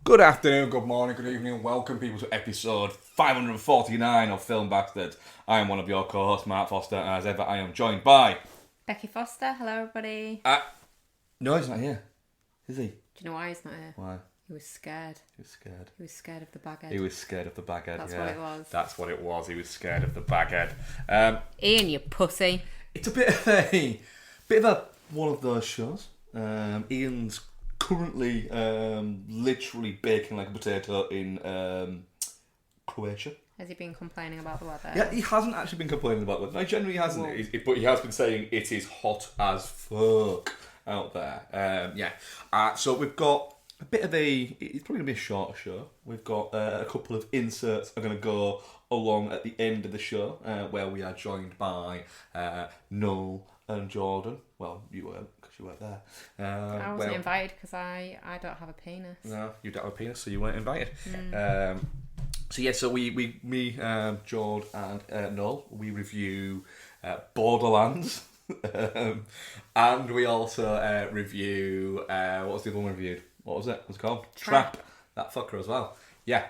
Good afternoon, good morning, good evening, and welcome people to episode 549 of Film Bastards. I am one of your co-hosts, Mark Foster, and as ever I am joined by... Becky Foster, hello everybody. No, he's not here, is he? Do you know why he's not here? Why? He was scared. He was scared. He was scared of the baghead. He was scared of the baghead, That's yeah. what it was. That's what it was, he was scared of the baghead. Ian, you pussy. It's a bit of a one of those shows. Ian's currently literally baking like a potato in Croatia. Has he been complaining about the weather? Yeah, he hasn't actually been complaining about it. No, generally he hasn't. But he has been saying it is hot as fuck out there. So we've got a bit of it's probably going to be a shorter show. We've got a couple of inserts are going to go along at the end of the show where we are joined by Noel and Jordan. Well, you weren't because you weren't there. I wasn't invited because I don't have a penis. No, you don't have a penis, so you weren't invited. So me, Jord and Noel, we review Borderlands. And we also review, what was the other one we reviewed? What was it? What's it called? Trap. That fucker as well. Yeah.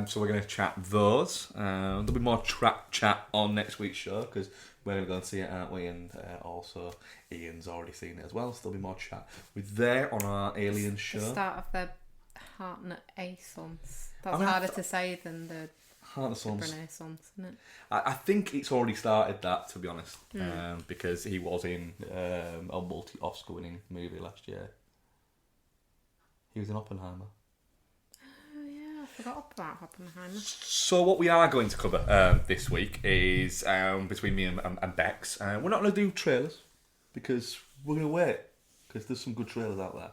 So we're going to chat those. There'll be more Trap chat on next week's show because we're going to go and see it, aren't we? And also Ian's already seen it as well, so there'll be more chat. We're there on our Alien show. The start of the Renaissance. That's harder to say than the Renaissance, isn't it? I think it's already started that, to be honest, because he was in a multi-Oscar winning movie last year. He was in Oppenheimer. Oh yeah, I forgot about Oppenheimer. So what we are going to cover this week is between me and Bex. We're not going to do trailers because we're going to wait because there's some good trailers out there.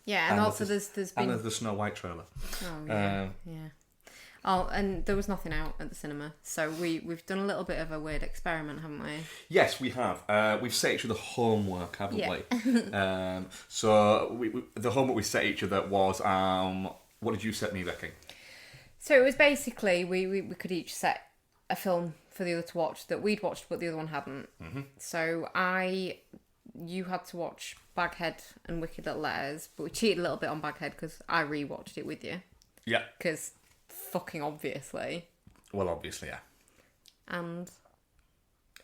Yeah, and also there's been... And there's the Snow White trailer. Oh, yeah. Yeah. Oh, and there was nothing out at the cinema. So we've done a little bit of a weird experiment, haven't we? Yes, we have. We've set each other homework, haven't we? The homework we set each other was... what did you set me, Becky? So it was basically, we could each set a film for the other to watch that we'd watched but the other one hadn't. Mm-hmm. So you had to watch Baghead and Wicked Little Letters, but we cheated a little bit on Baghead because I rewatched it with you. Yeah. Because fucking obviously. Well, obviously, yeah. And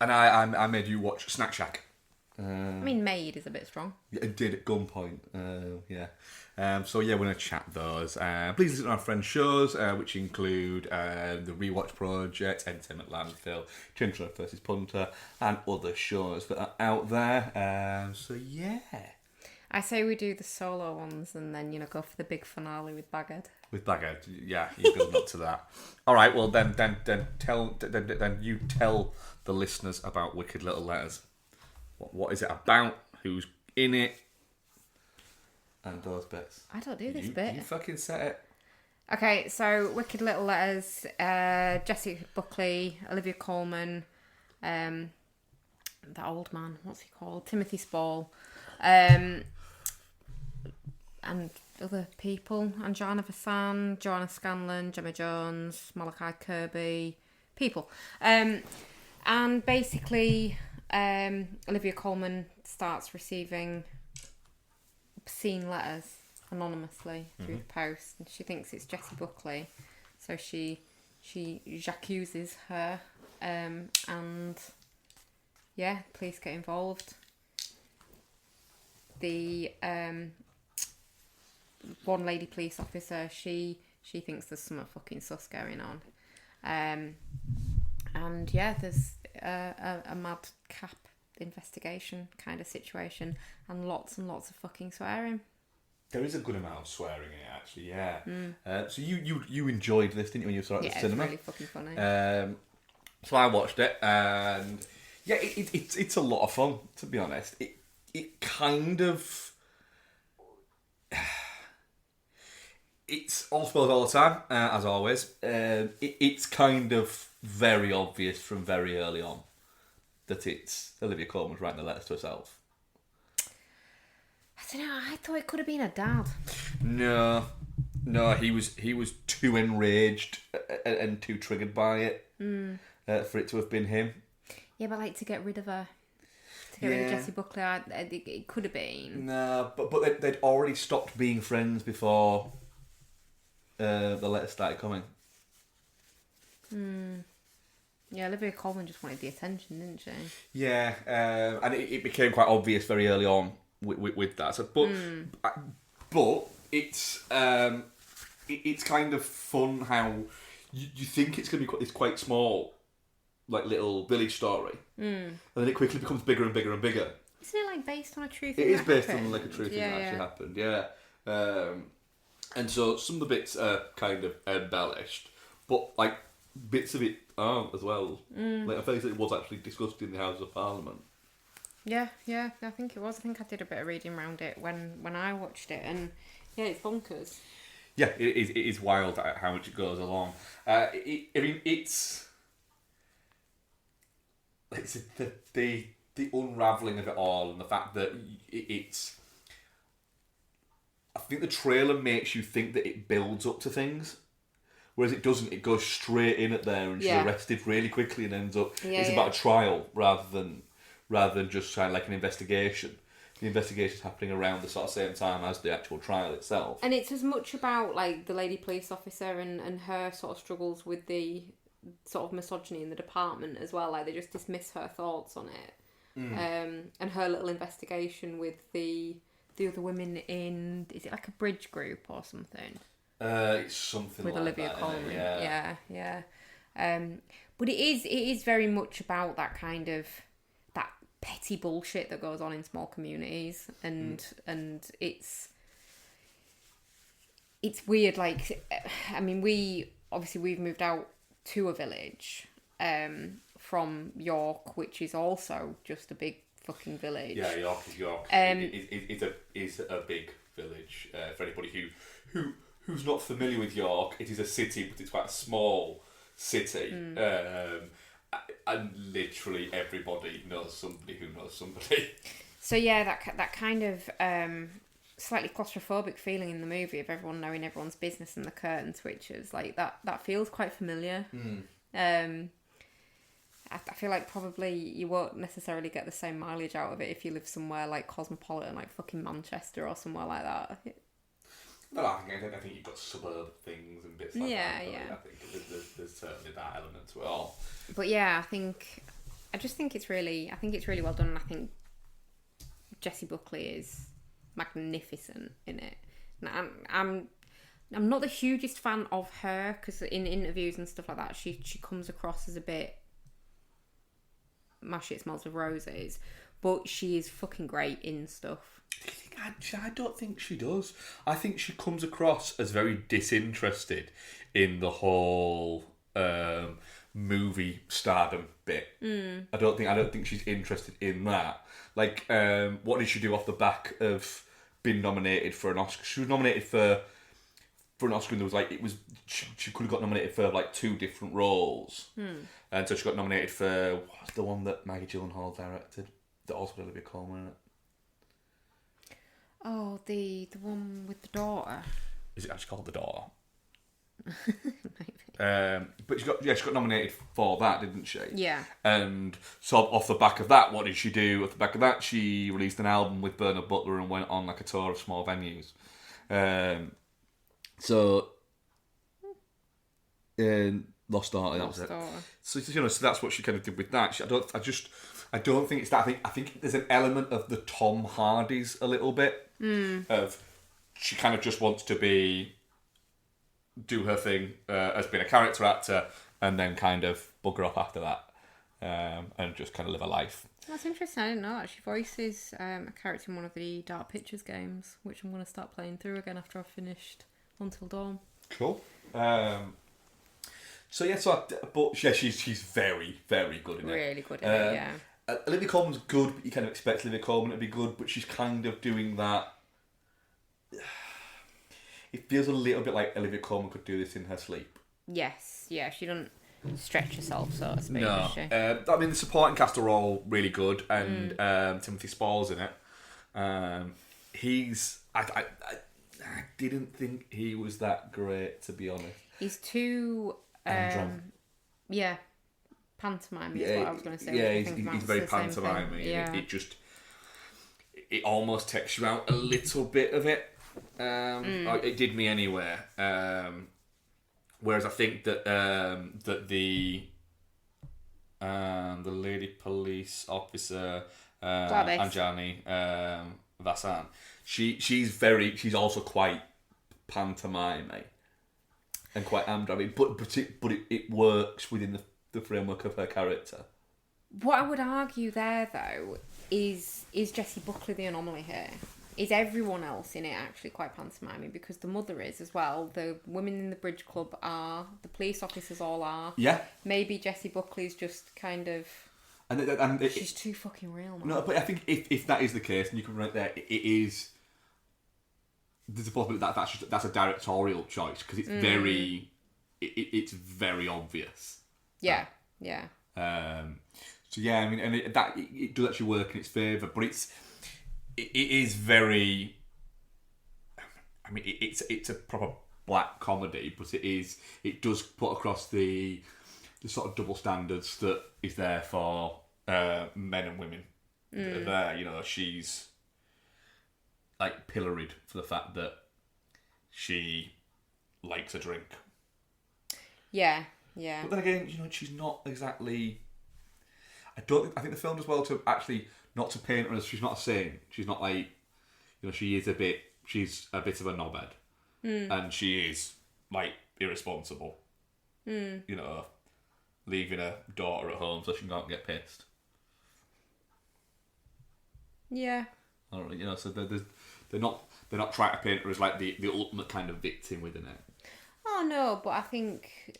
I made you watch Snack Shack. I mean, made is a bit strong. Yeah, it did at gunpoint. Yeah. So yeah, we're gonna chat those. Please listen to our friends' shows, which include the Rewatch Project, Entertainment Landfill, Chinchilla vs Punter, and other shows that are out there. So yeah. I say we do the solo ones and then go for the big finale with Baghead. With Baghead, yeah, you're building up to that. All right, well then you tell the listeners about Wicked Little Letters. What is it about? Who's in it? And those bits. I don't do this bit. You fucking set it. Okay, so Wicked Little Letters, Jessie Buckley, Olivia Colman, that old man, what's he called? Timothy Spall, and other people, Anjana Vasan, Joanna Scanlon, Gemma Jones, Malachi Kirby, people. And basically, Olivia Colman starts receiving obscene letters anonymously through the post, and she thinks it's Jessie Buckley, so she accuses her, and yeah, police get involved. The one lady police officer, she thinks there's some fucking sus going on, and yeah, there's a madcap investigation kind of situation and lots of fucking swearing. There is a good amount of swearing in it, actually, yeah. So you enjoyed this, didn't you, when you saw it at the cinema? Yeah, it's really fucking funny. So I watched it, and yeah, it's a lot of fun, to be honest. It kind of... It's all spoiled all the time, as always. It's kind of very obvious from very early on that it's Olivia Colman's writing the letters to herself. I don't know, I thought it could have been her dad. No, he was too enraged and too triggered by it for it to have been him. Yeah, but to get rid of her. To get rid of Jessie Buckley, it could have been. No, but they'd already stopped being friends before the letters started coming. Yeah, Olivia Colman just wanted the attention, didn't she? Yeah, and it became quite obvious very early on with that. So, but it's kind of fun how you think it's going to be it's quite small, like little village story, and then it quickly becomes bigger and bigger and bigger. Isn't it like based on a true It thing? is based on like a true thing that actually happened. Yeah, and so some of the bits are kind of embellished, but like bits of it aren't as well. Like I think it was actually discussed in the House of Parliament. Yeah, I think it was. I think I did a bit of reading around it when I watched it, and yeah, it's bonkers. Yeah, it is wild how much it goes along. I mean, it's the unravelling of it all, and the fact that it's. I think the trailer makes you think that it builds up to things, whereas it doesn't. It goes straight in at there, and she's arrested really quickly, and ends up. It's about a trial rather than just kind of like an investigation. The investigation's happening around the sort of same time as the actual trial itself. And it's as much about like the lady police officer and her sort of struggles with the sort of misogyny in the department as well. Like they just dismiss her thoughts on it. And her little investigation with the other women in, is it like a bridge group or something? It's something with like Olivia that, Colman. Yeah. But it is very much about that kind of that petty bullshit that goes on in small communities, and it's weird. Like, I mean, we've moved out to a village from York, which is also just a big fucking village. Yeah, York. Is a big village. For anybody who's not familiar with York, it is a city, but it's quite a small city. And literally everybody knows somebody who knows somebody. So yeah, that kind of slightly claustrophobic feeling in the movie of everyone knowing everyone's business and the curtain switches, like that feels quite familiar. I feel like probably you won't necessarily get the same mileage out of it if you live somewhere like cosmopolitan, like fucking Manchester or somewhere like that. Well, I think you've got suburb things and bits like that. Yeah. I think there's certainly that element to it all. But yeah, I just think it's really well done, and I think Jessie Buckley is magnificent in it. And I'm not the hugest fan of her, because in interviews and stuff like that, she comes across as a bit my shit smells of roses, but she is fucking great in stuff. I don't think she does. I think she comes across as very disinterested in the whole movie stardom bit. I don't think she's interested in that. Like, what did she do off the back of being nominated for an Oscar? She was nominated for an Oscar, and there was she could have got nominated for like 2 different roles, and so she got nominated for what's the one that Maggie Gyllenhaal directed that also had Olivia Colman in it. Oh, the one with the daughter. Is it actually called The Daughter? Maybe. But she got nominated for that, didn't she? Yeah. And so off the back of that, what did she do? Off the back of that, she released an album with Bernard Butler and went on like a tour of small venues. Lost Daughter, that was it. So so that's what she kind of did with that. I don't think it's that. I think there's an element of the Tom Hardy's a little bit of she kind of just wants to do her thing as being a character actor, and then kind of bugger off after that, and just kind of live a life. That's interesting. I didn't know that. She voices a character in one of the Dark Pictures games, which I'm going to start playing through again after I've finished Until Dawn. Cool. She's very, very good in it. Really good in it, yeah. Olivia Colman's good, but you kind of expect Olivia Colman to be good, but she's kind of doing that. It feels a little bit like Olivia Colman could do this in her sleep. Yes, yeah, she doesn't stretch herself, so to speak, does she? I mean, the supporting cast are all really good, and Timothy Spall's in it. I didn't think he was that great, to be honest. He's too... yeah. Pantomime is what I was going to say. Yeah, he's very pantomime. Yeah. It almost takes you out a little bit of it. It did me anyway. Whereas I think that the lady police officer Anjani Vasan, she's also quite pantomime and quite android, but it works within the framework of her character. What I would argue there, though, is Jessie Buckley the anomaly here? Is everyone else in it actually quite pantomiming? Because the mother is as well. The women in the bridge club are. The police officers all are. Yeah. Maybe Jessie Buckley's just kind of... And she's too fucking real, man. No, but I think if that is the case, and you can write there, it is... There's a possibility that's a directorial choice, because it's very... It's very obvious. Yeah, yeah. So yeah, I mean, and it does actually work in its favour, but it is very. I mean, it's a proper black comedy, but it does put across the sort of double standards that is there for men and women. There, you know, she's like pilloried for the fact that she likes a drink. Yeah, yeah. But then again, you know, she's not exactly. I think the film does well to actually not to paint her as she's not a saint. She's not like, you know, she's a bit of a knobhead, and she is like irresponsible. You know, leaving her daughter at home so she can't get pissed. Yeah. I don't know, you know, so they're not trying to paint her as like the ultimate kind of victim within it. Oh no, but I think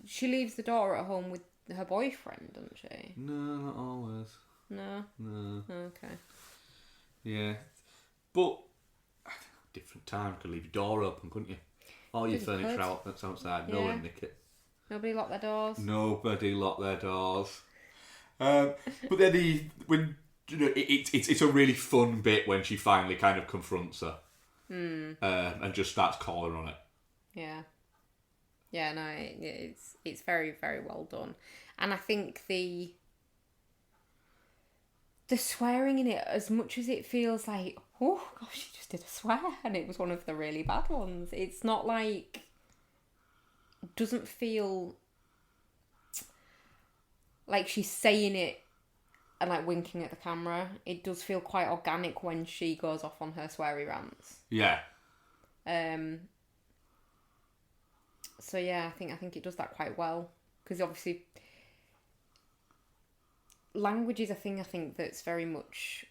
she leaves the daughter at home with her boyfriend, doesn't she? No, not always. No? No. Okay. Yeah. But, different time, you could leave your door open, couldn't you? All your furniture out that's outside, no one nick it. Nobody lock their doors? Nobody lock their doors. But then when, you know, it's a really fun bit when she finally kind of confronts her. And just starts calling on it. Yeah. Yeah, no, it's very, very well done. And I think the swearing in it, as much as it feels like, oh gosh, she just did a swear and it was one of the really bad ones, it's not like, it doesn't feel like she's saying it and like winking at the camera. It does feel quite organic when she goes off on her sweary rants. Yeah. So yeah, I think it does that quite well, because obviously language is a thing. I think that's very much,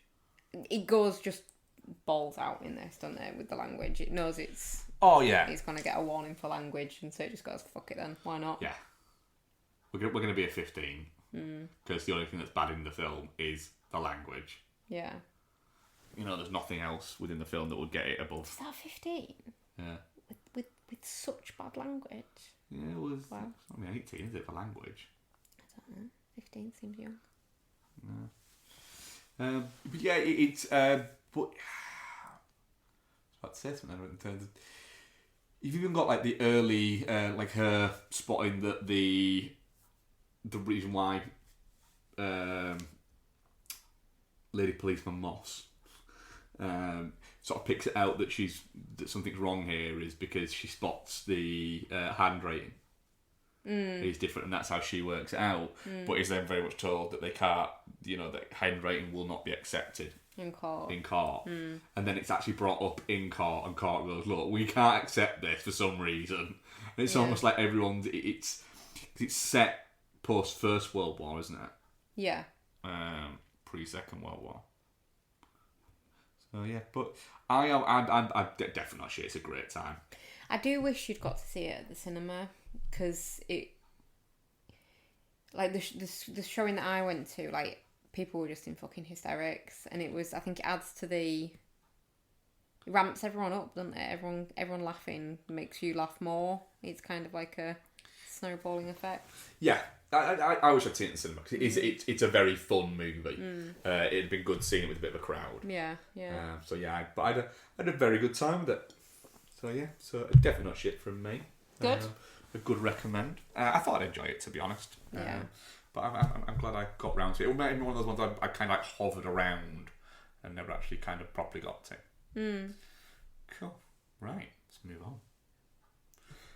it goes just balls out in this, doesn't it? With the language, it knows it's it's gonna get a warning for language, and so it just goes, fuck it then, why not? Yeah, we're gonna be a 15 because the only thing that's bad in the film is the language. Yeah, you know, there's nothing else within the film that would get it above. Is that 15? Yeah. With such bad language. Yeah, it was. Wow. I mean, 18 is it for language? I don't know. 15 seems young. No. But yeah, it's. But I was about to say something in terms of. You've even got like the early, like her spotting that the reason why Lady Policeman Moss sort of picks it out that something's wrong here is because she spots the handwriting is different, and that's how she works it out. But is then very much told that they can't, you know, that handwriting will not be accepted in court. And then it's actually brought up in court, and court goes, look, we can't accept this for some reason. And it's almost like everyone's it's set post First World War, isn't it? Yeah. Pre Second World War. So yeah, but I'm definitely not sure it's a great time. I do wish you'd got to see it at the cinema, because it, like the showing that I went to, like people were just in fucking hysterics, and it was, I think it adds to it ramps everyone up, doesn't it? Everyone laughing makes you laugh more. It's kind of like a snowballing effect. Yeah. I wish I'd seen it in the cinema, because it's a very fun movie. It'd been good seeing it with a bit of a crowd. Yeah. So yeah, but I had a very good time with it. So yeah, so definitely not shit from me. Good. A good recommend. I thought I'd enjoy it, to be honest. Yeah. But I'm glad I got round to it. It might be one of those ones I kind of like hovered around and never actually kind of properly got to. Cool. Right, let's move on.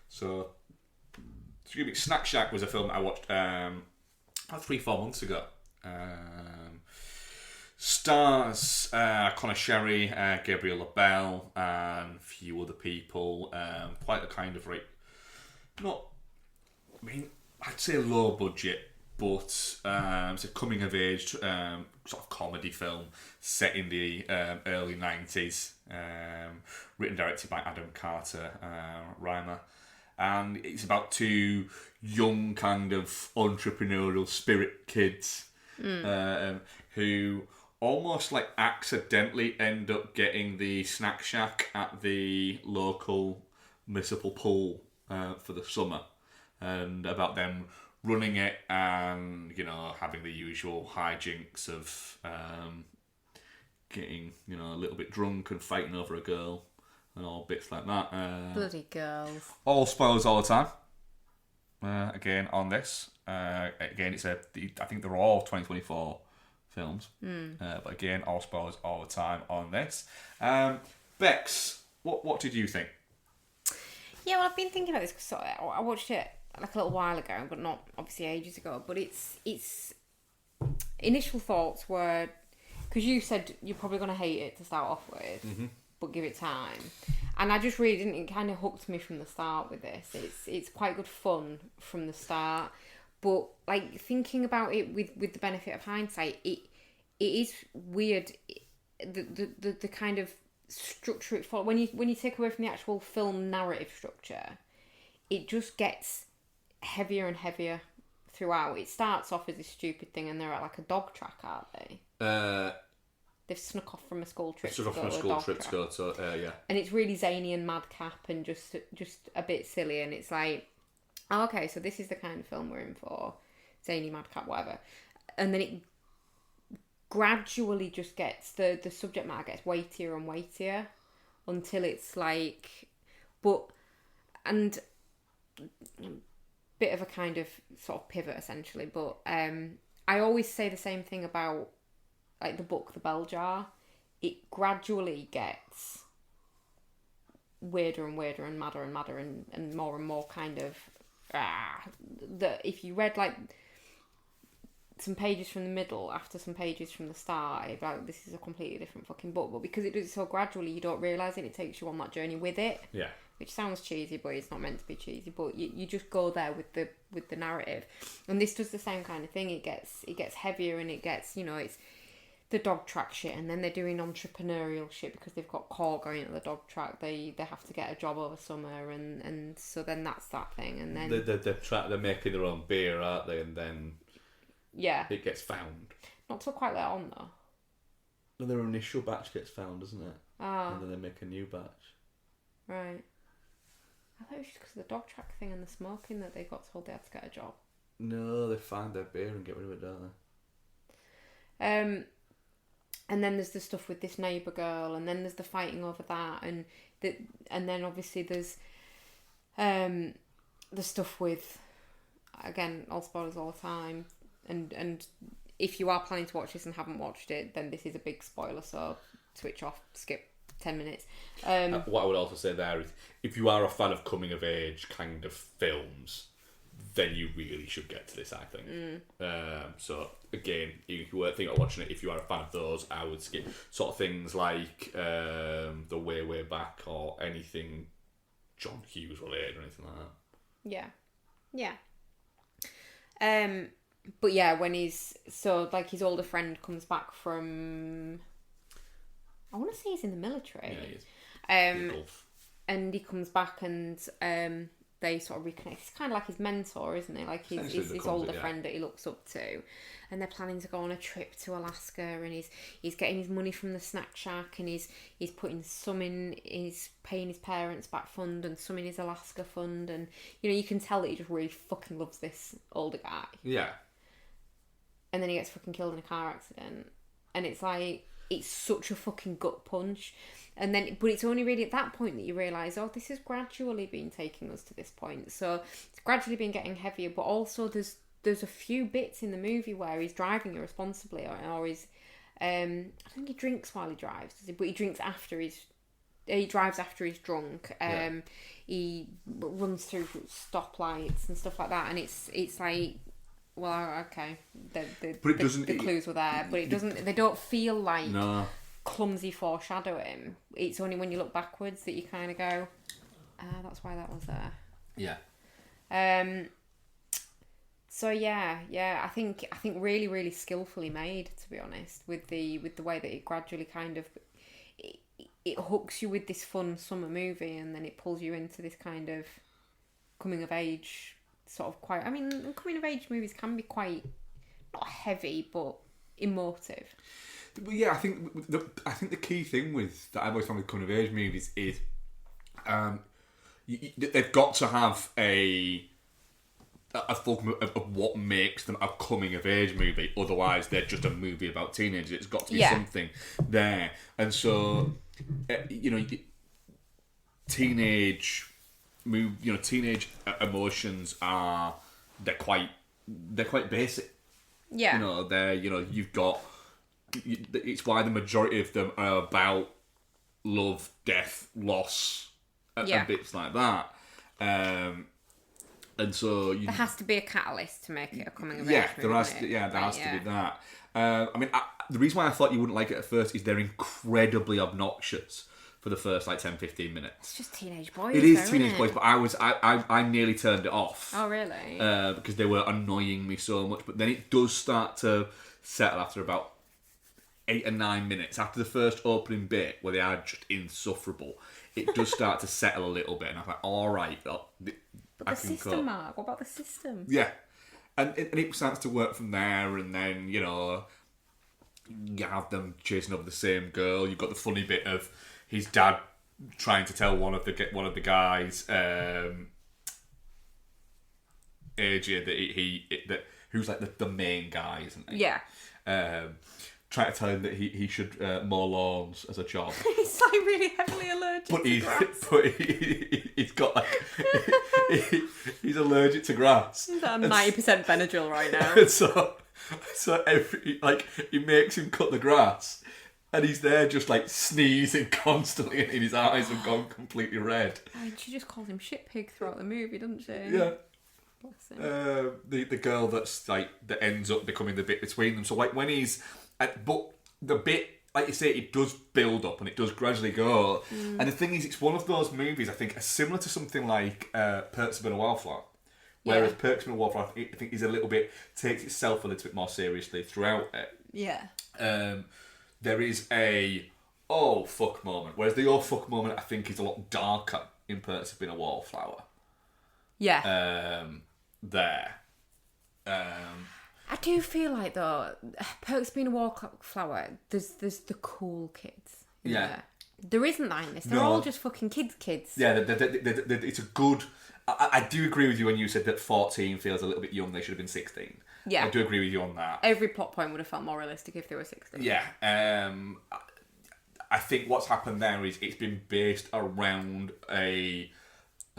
So, Snack Shack was a film I watched about 3-4 months ago. Stars Connor Sherry, Gabriel LaBelle, and a few other people. Quite a kind of I'd say low budget, but it's a coming of age sort of comedy film set in the early 90s, written and directed by Adam Carter Reimer. And it's about two young kind of entrepreneurial spirit kids who almost like accidentally end up getting the snack shack at the local municipal pool for the summer, and about them running it and, you know, having the usual hijinks of getting, you know, a little bit drunk and fighting over a girl and all bits like that. Bloody girls. All spoilers all the time. Again, on this. Again, I think they're all 2024 films. But again, all spoilers all the time on this. Bex, what did you think? Yeah, well, I've been thinking about this because I watched it like a little while ago, but not obviously ages ago. But its initial thoughts were, because you said you're probably going to hate it to start off with, but give it time. And I just really didn't. It kind of hooked me from the start with this. It's quite good fun from the start, but like thinking about it with the benefit of hindsight, it is weird. The kind of structure it follows, when you take away from the actual film narrative structure, it just gets heavier and heavier throughout. It starts off as this stupid thing, and they're at like a dog track, aren't they? They've snuck off from a school trip. Yeah. And it's really zany and madcap and just a bit silly, and it's like, oh, okay, so this is the kind of film we're in for. Zany, madcap, whatever. And then it gradually just gets, the subject matter gets weightier and weightier until it's like, and bit of a kind of sort of pivot essentially, but I always say the same thing about like the book The Bell Jar. It gradually gets weirder and weirder and madder and more kind of that if you read like some pages from the middle after some pages from the start, it'd be like, this is a completely different fucking book. But because it does it so gradually, you don't realise it takes you on that journey with it. Yeah. Which sounds cheesy, but it's not meant to be cheesy. But you just go there with the narrative, and this does the same kind of thing. It gets heavier, and it gets, you know, it's the dog track shit, and then they're doing entrepreneurial shit because they've got caught going to the dog track. They have to get a job over summer, and so then that's that thing, and then they're making their own beer, aren't they? And then it gets found. Not till quite late on though. No, their initial batch gets found, doesn't it? And then they make a new batch. Right. I thought it was just because of the dog track thing and the smoking that they got told they had to get a job. No, they find their beer and get rid of it, don't they? And then there's the stuff with this neighbour girl, and then there's the fighting over that, and then obviously there's the stuff with, again, all spoilers all the time, and if you are planning to watch this and haven't watched it, then this is a big spoiler, so switch off, skip 10 minutes. What I would also say there is, if you are a fan of coming of age kind of films, then you really should get to this, I think. So again, if you were thinking of watching it, if you are a fan of those, I would skip sort of things like The Way Back or anything John Hughes related or anything like that. Yeah. But yeah, when his older friend comes back from, I want to say he's in the military. Yeah, he is. And he comes back and they sort of reconnect. He's kind of like his mentor, isn't he? Like his older friend that he looks up to. And they're planning to go on a trip to Alaska, and he's getting his money from the snack shack, and he's putting some in, he's paying his parents back fund and some in his Alaska fund, and you know, you can tell that he just really fucking loves this older guy. Yeah. And then he gets fucking killed in a car accident. And it's like, it's such a fucking gut punch. And then, but it's only really at that point that you realise, oh, this has gradually been taking us to this point. So it's gradually been getting heavier, but also there's a few bits in the movie where he's driving irresponsibly, or he's, I think he drinks while he drives, does he? But he drinks after he's he drives after he's drunk. He runs through stoplights and stuff like that, and it's like, well, okay, the clues were there, but it doesn't. They don't feel like clumsy foreshadowing. It's only when you look backwards that you kind of go, that's why that was there. Yeah. So yeah, I think really, really skillfully made, to be honest, with the way that it gradually kind of it hooks you with this fun summer movie, and then it pulls you into this kind of coming of age sort of quite. I mean, coming of age movies can be quite not heavy, but emotive. Well, yeah, I think the key thing with that I've always found with coming of age movies is, they've got to have a fulcrum of what makes them a coming of age movie. Otherwise, they're just a movie about teenagers. It's got to be something there, and so teenage emotions they're quite basic. Yeah, you've got. It's why the majority of them are about love, death, loss, and bits like that. And so there has to be a catalyst to make it a coming of age movie. There has to be that. The reason why I thought you wouldn't like it at first is they're incredibly obnoxious for the first 10-15 minutes. It's just teenage boys. It is teenage boys, but I nearly turned it off. Oh really? Because they were annoying me so much. But then it does start to settle after about 8 or 9 minutes. After the first opening bit, where they are just insufferable, it does start to settle a little bit, and I'm like, all right, but the system, Mark. What about the system? Yeah, and it starts to work from there, and then you have them chasing over the same girl. You've got the funny bit of his dad trying to tell one of the guys, AJ, that who's like the main guy, isn't he? Yeah. Trying to tell him that he should mow lawns as a job. He's like really heavily allergic to grass. He's got like he's allergic to grass. He's on 90% Benadryl right now. so he makes him cut the grass, and he's there just like sneezing constantly, and his eyes have gone completely red. She just calls him shit pig throughout the movie, doesn't she? Yeah. The girl that's like that ends up becoming the bit between them. So like when he's but the bit, like you say, it does build up and it does gradually go. And the thing is, it's one of those movies I think are similar to something like Perks of a Wallflower. Whereas Perks of a Wallflower, I think, is a little bit takes itself a little bit more seriously throughout it. Yeah. There is a oh fuck moment, whereas the oh fuck moment I think is a lot darker in Perks of a Wallflower. Yeah. There. I do feel like though, Perks being a wallflower, there's the cool kids. There isn't that in this. They're all just fucking kids. Yeah, it's a good. I do agree with you when you said that 14 feels a little bit young. They should have been 16. Yeah, I do agree with you on that. Every plot point would have felt more realistic if they were 16. Yeah. I think what's happened there is it's been based around a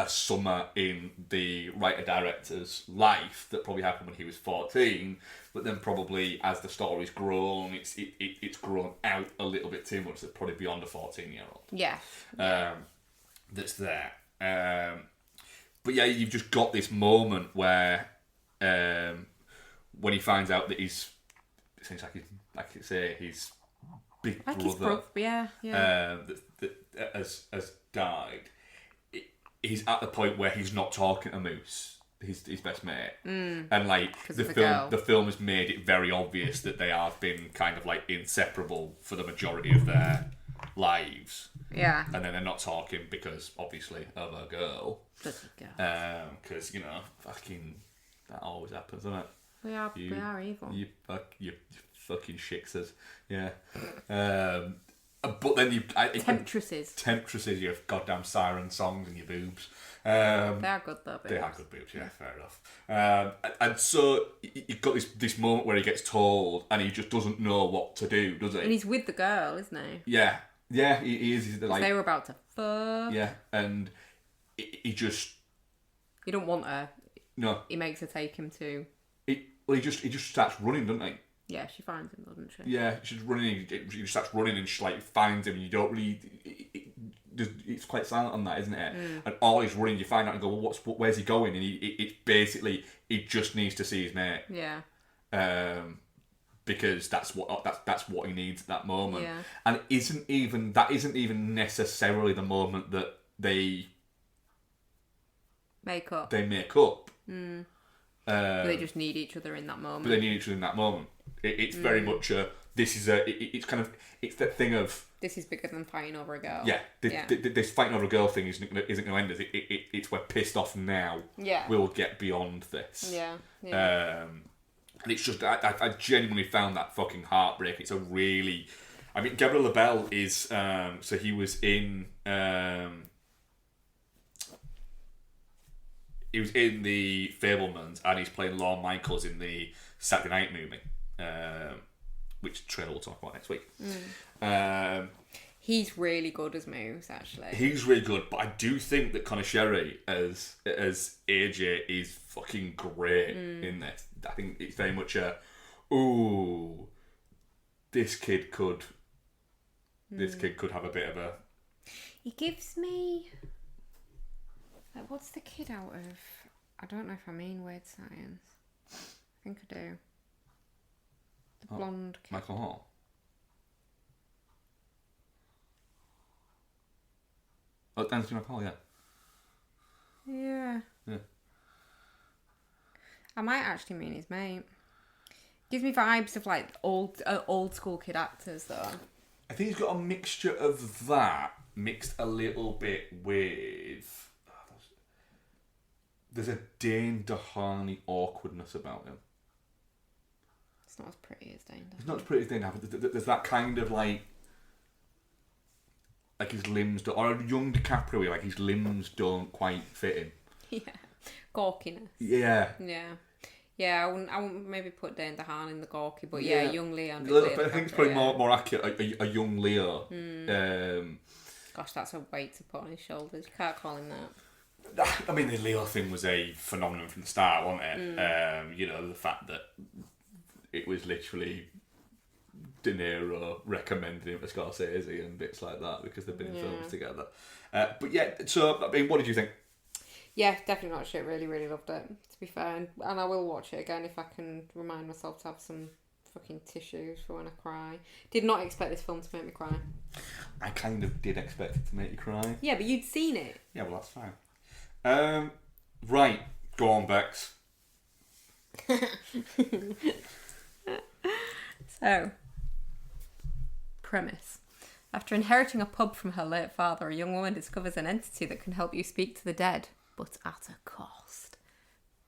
summer in the writer-director's life that probably happened when he was 14, but then probably as the story's grown, it's grown out a little bit too much. It's probably beyond a 14-year-old. Yeah. That's there. But yeah, you've just got this moment where when he finds out that he's essentially like you say his big like brother, that has died. He's at the point where he's not talking to Moose, his best mate, and like the film has made it very obvious that they have been kind of like inseparable for the majority of their lives. Yeah, and then they're not talking because obviously of a girl. Because fucking that always happens, doesn't it? We are evil. You fucking shixers, yeah. But then temptresses, your goddamn siren songs and your boobs. They are good though. They are good boobs, yeah, fair enough. And so you've got this moment where he gets told, and he just doesn't know what to do, does he? And he's with the girl, isn't he? Yeah, he is. He's like, they were about to fuck. Yeah, and he just. You don't want her. No. He makes her take him to. He just starts running, doesn't he? Yeah, she finds him, doesn't she? Yeah, she's running. He starts running, and she like finds him. And you don't really. it's quite silent on that, isn't it? And all he's running, you find out and go, well, where's he going? And it's basically he just needs to see his mate. Yeah. Because that's what he needs at that moment. Yeah. And that isn't even necessarily the moment that they make up. But they just need each other in that moment. It's very much it's that thing of, this is bigger than fighting over a girl. Yeah, this fighting over a girl thing isn't going to end us. It's we're pissed off now. Yeah. We'll get beyond this. Yeah. And it's just, I genuinely found that fucking heartbreaking. It's a really, I mean, Gabriel LaBelle is, so he was in, he was in the Fabelmans, and he's playing Lorne Michaels in the Saturday Night movie, which trailer we'll talk about next week. He's really good as Moose, actually. He's really good, but I do think that Conor Sherry as AJ is fucking great in this. I think it's very much this kid could have a bit of a... He gives me... what's the kid out of... I don't know if I mean Weird Science. I think I do. The blonde kid. Michael Hall. Oh, Anthony McCall, Yeah. I might actually mean his mate. Gives me vibes of like old school kid actors though. I think he's got a mixture of that mixed a little bit with... There's a Dane DeHarney awkwardness about him. It's not as pretty as Dane DeHarney. It's not as pretty as Dane DeHarney, but there's that kind of like his limbs don't... Or a young DiCaprio, like his limbs don't quite fit him. Yeah. Gawkiness. Yeah. Yeah, I wouldn't maybe put Dane DeHaan in the gawky, but yeah, young Leo. But I think it's probably more accurate, a young Leo. Gosh, that's a weight to put on his shoulders. You can't call him that. I mean, the Leo thing was a phenomenon from the start, wasn't it? The fact that it was literally De Niro recommending him to Scorsese and bits like that because they've been in films together. But yeah, so, I mean, what did you think? Yeah, definitely not shit. Really, really loved it, to be fair. And I will watch it again if I can remind myself to have some fucking tissues for when I cry. Did not expect this film to make me cry. I kind of did expect it to make you cry. Yeah, but you'd seen it. Yeah, well, that's fine. Right, go on, Bex. So, premise. After inheriting a pub from her late father, a young woman discovers an entity that can help you speak to the dead, but at a cost.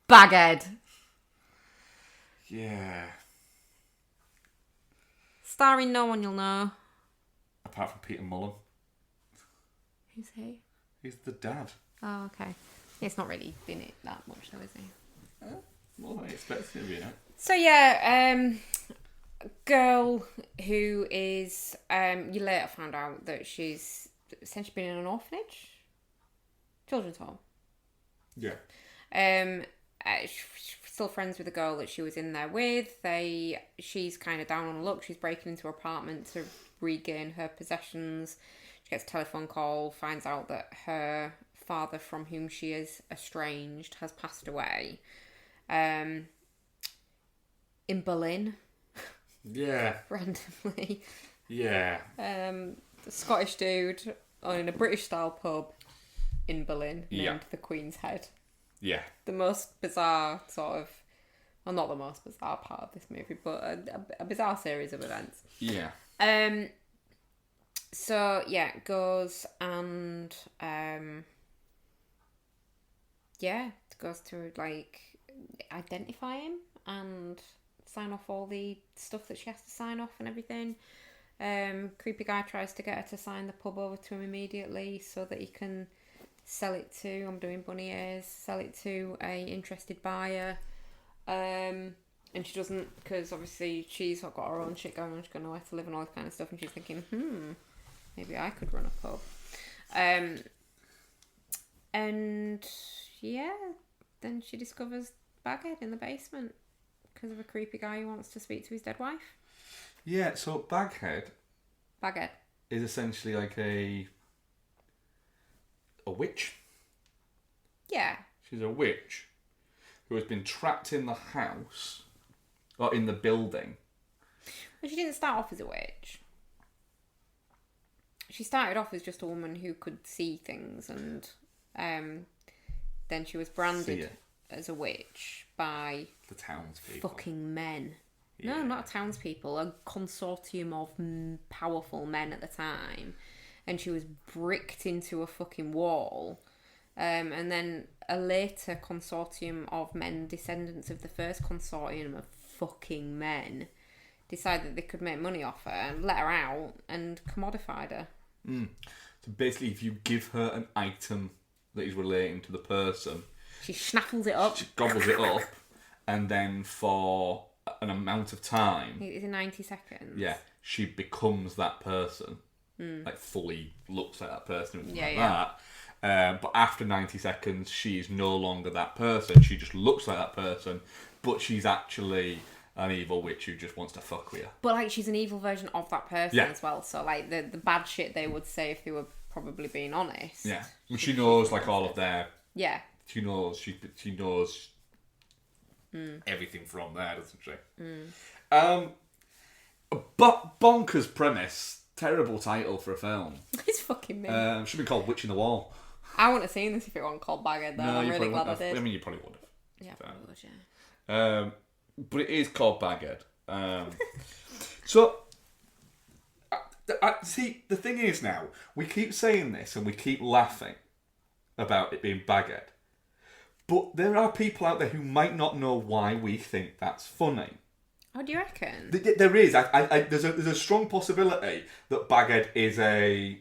Baghead. Yeah. Starring no one you'll know. Apart from Peter Mullen. Who's he? He's the dad. Oh, okay. He's not really in it that much, though, is he? Well, I expect him to be in it. So, yeah, girl who is... you later found out that she's essentially been in an orphanage. Children's home. Yeah. She's still friends with the girl that she was in there with. She's kind of down on her luck. She's breaking into her apartment to regain her possessions. She gets a telephone call, finds out that her father, from whom she is estranged, has passed away. In Berlin. Yeah. Randomly. Yeah. The Scottish dude in a British style pub in Berlin named the Queen's Head. Yeah. The most bizarre sort of... Well, not the most bizarre part of this movie, but a bizarre series of events. Yeah. So, yeah, goes and... goes to, like, identify him and sign off all the stuff that she has to sign off and everything. Creepy guy tries to get her to sign the pub over to him immediately so that he can sell it to, I'm doing bunny ears, sell it to a interested buyer. And she doesn't, because obviously she's got her own shit going on, she's got nowhere to live and all that kind of stuff, and she's thinking, maybe I could run a pub. And yeah, then she discovers Baghead in the basement because of a creepy guy who wants to speak to his dead wife. Yeah, so Baghead Baghead is essentially like a a witch. Yeah. She's a witch who has been trapped in the house, or in the building. Well, she didn't start off as a witch. She started off as just a woman who could see things, and then she was branded as a witch by the townspeople. Fucking men. Yeah. No, not townspeople. A consortium of powerful men at the time, and she was bricked into a fucking wall. And then a later consortium of men, descendants of the first consortium of fucking men, decided that they could make money off her and let her out and commodified her. So basically, if you give her an item that is relating to the person, she snaffles it up. She gobbles it up, and then for an amount of time... It's in 90 seconds. Yeah, she becomes that person. Like, fully looks like that person. That. But after 90 seconds, she is no longer that person. She just looks like that person, but she's actually an evil witch who just wants to fuck with you. But, like, she's an evil version of that person as well. So, like, the bad shit they would say if they were probably being honest. Yeah. She knows, like, all of their... Yeah. She knows everything from there, doesn't she? But bonkers premise. Terrible title for a film. It's fucking me. Should be called Witch in the Wall. I wouldn't have seen this if it wasn't called Baghead, though. No, I'm really glad I did. I mean, you probably would have. Yeah, probably would, yeah. But it is called Baghead. So, see, the thing is now, we keep saying this and we keep laughing about it being Baghead. But there are people out there who might not know why we think that's funny. Oh, do you reckon? There is. There's a strong possibility that Baghead is a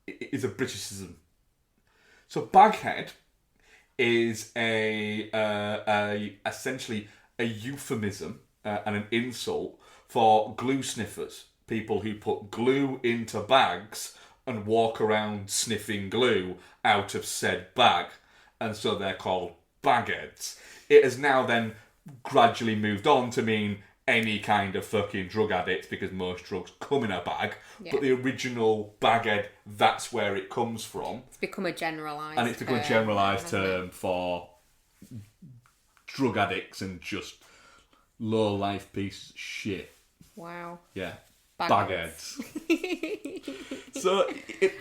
Britishism. So Baghead is essentially a euphemism and an insult for glue sniffers, people who put glue into bags and walk around sniffing glue out of said bag, and so they're called bagheads. It has now then gradually moved on to mean any kind of fucking drug addict, because most drugs come in a bag. Yeah. But the original baghead, that's where it comes from. It's become a generalised And it's become a generalised term for drug addicts and just low-life piece of shit. Wow. Yeah. Bagheads. So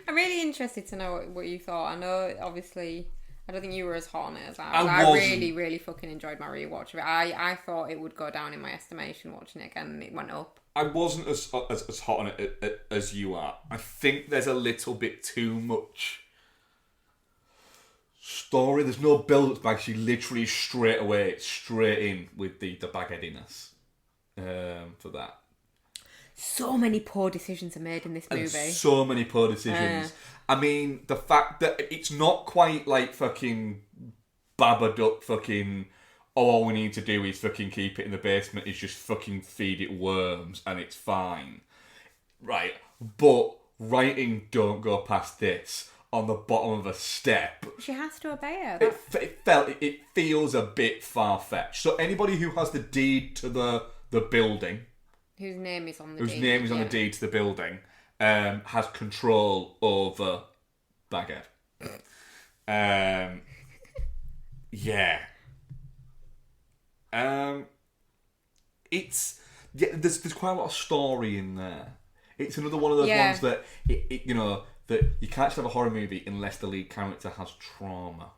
I'm really interested to know what you thought. I know, obviously... I don't think you were as hot on it as I was. I really, really fucking enjoyed my rewatch of it. I thought it would go down in my estimation watching it again, and it went up. I wasn't as hot on it as you are. I think there's a little bit too much story. There's no build-up to She literally straight in with the bagheadiness for that. So many poor decisions are made in this movie. And so many poor decisions. I mean, the fact that it's not quite like fucking Babadook fucking, all we need to do is fucking keep it in the basement, is just fucking feed it worms and it's fine. Right. But writing don't go past this on the bottom of a step. She has to obey her. It feels a bit far-fetched. So anybody who has the deed to the building... Whose name is on the deed to the building, has control over Baghead. Yeah. There's quite a lot of story in there. It's another one of those ones that that you can't just have a horror movie unless the lead character has trauma.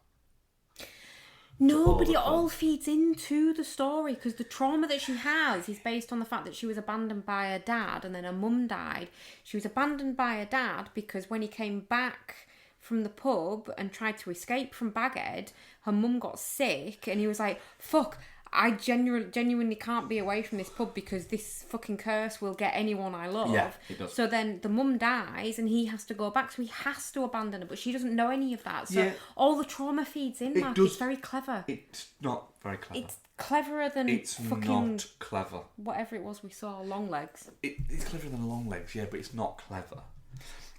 No, but it all feeds into the story, because the trauma that she has is based on the fact that she was abandoned by her dad and then her mum died. She was abandoned by her dad because when he came back from the pub and tried to escape from Baghead, her mum got sick and he was like, fuck, I genuinely can't be away from this pub because this fucking curse will get anyone I love. Yeah, it does. So then the mum dies and he has to go back, so he has to abandon her, but she doesn't know any of that. So all the trauma feeds in, Mark. It's very clever. It's not very clever. It's cleverer than fucking... not clever. Whatever it was we saw, Longlegs. It's cleverer than Longlegs, yeah, but it's not clever.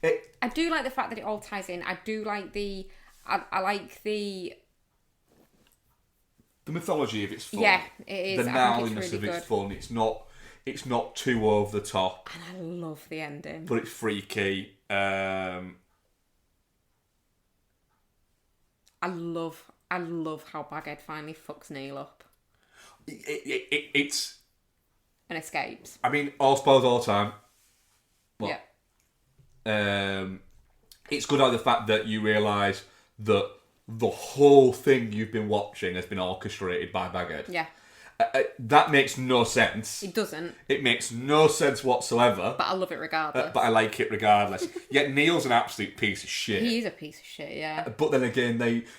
I do like the fact that it all ties in. I do like I like the mythology of its fun. Yeah, it is. The gnarliness of its fun. It's not too over the top. And I love the ending. But it's freaky. I love how Baghead finally fucks Neil up It's... and escapes. I mean, all spoilers all the time. What? Yeah. It's good out the fact that you realise that the whole thing you've been watching has been orchestrated by Baghead. Yeah. That makes no sense. It doesn't. It makes no sense whatsoever. But I love it regardless. But I like it regardless. Yet Neil's an absolute piece of shit. He is a piece of shit, yeah. But then again,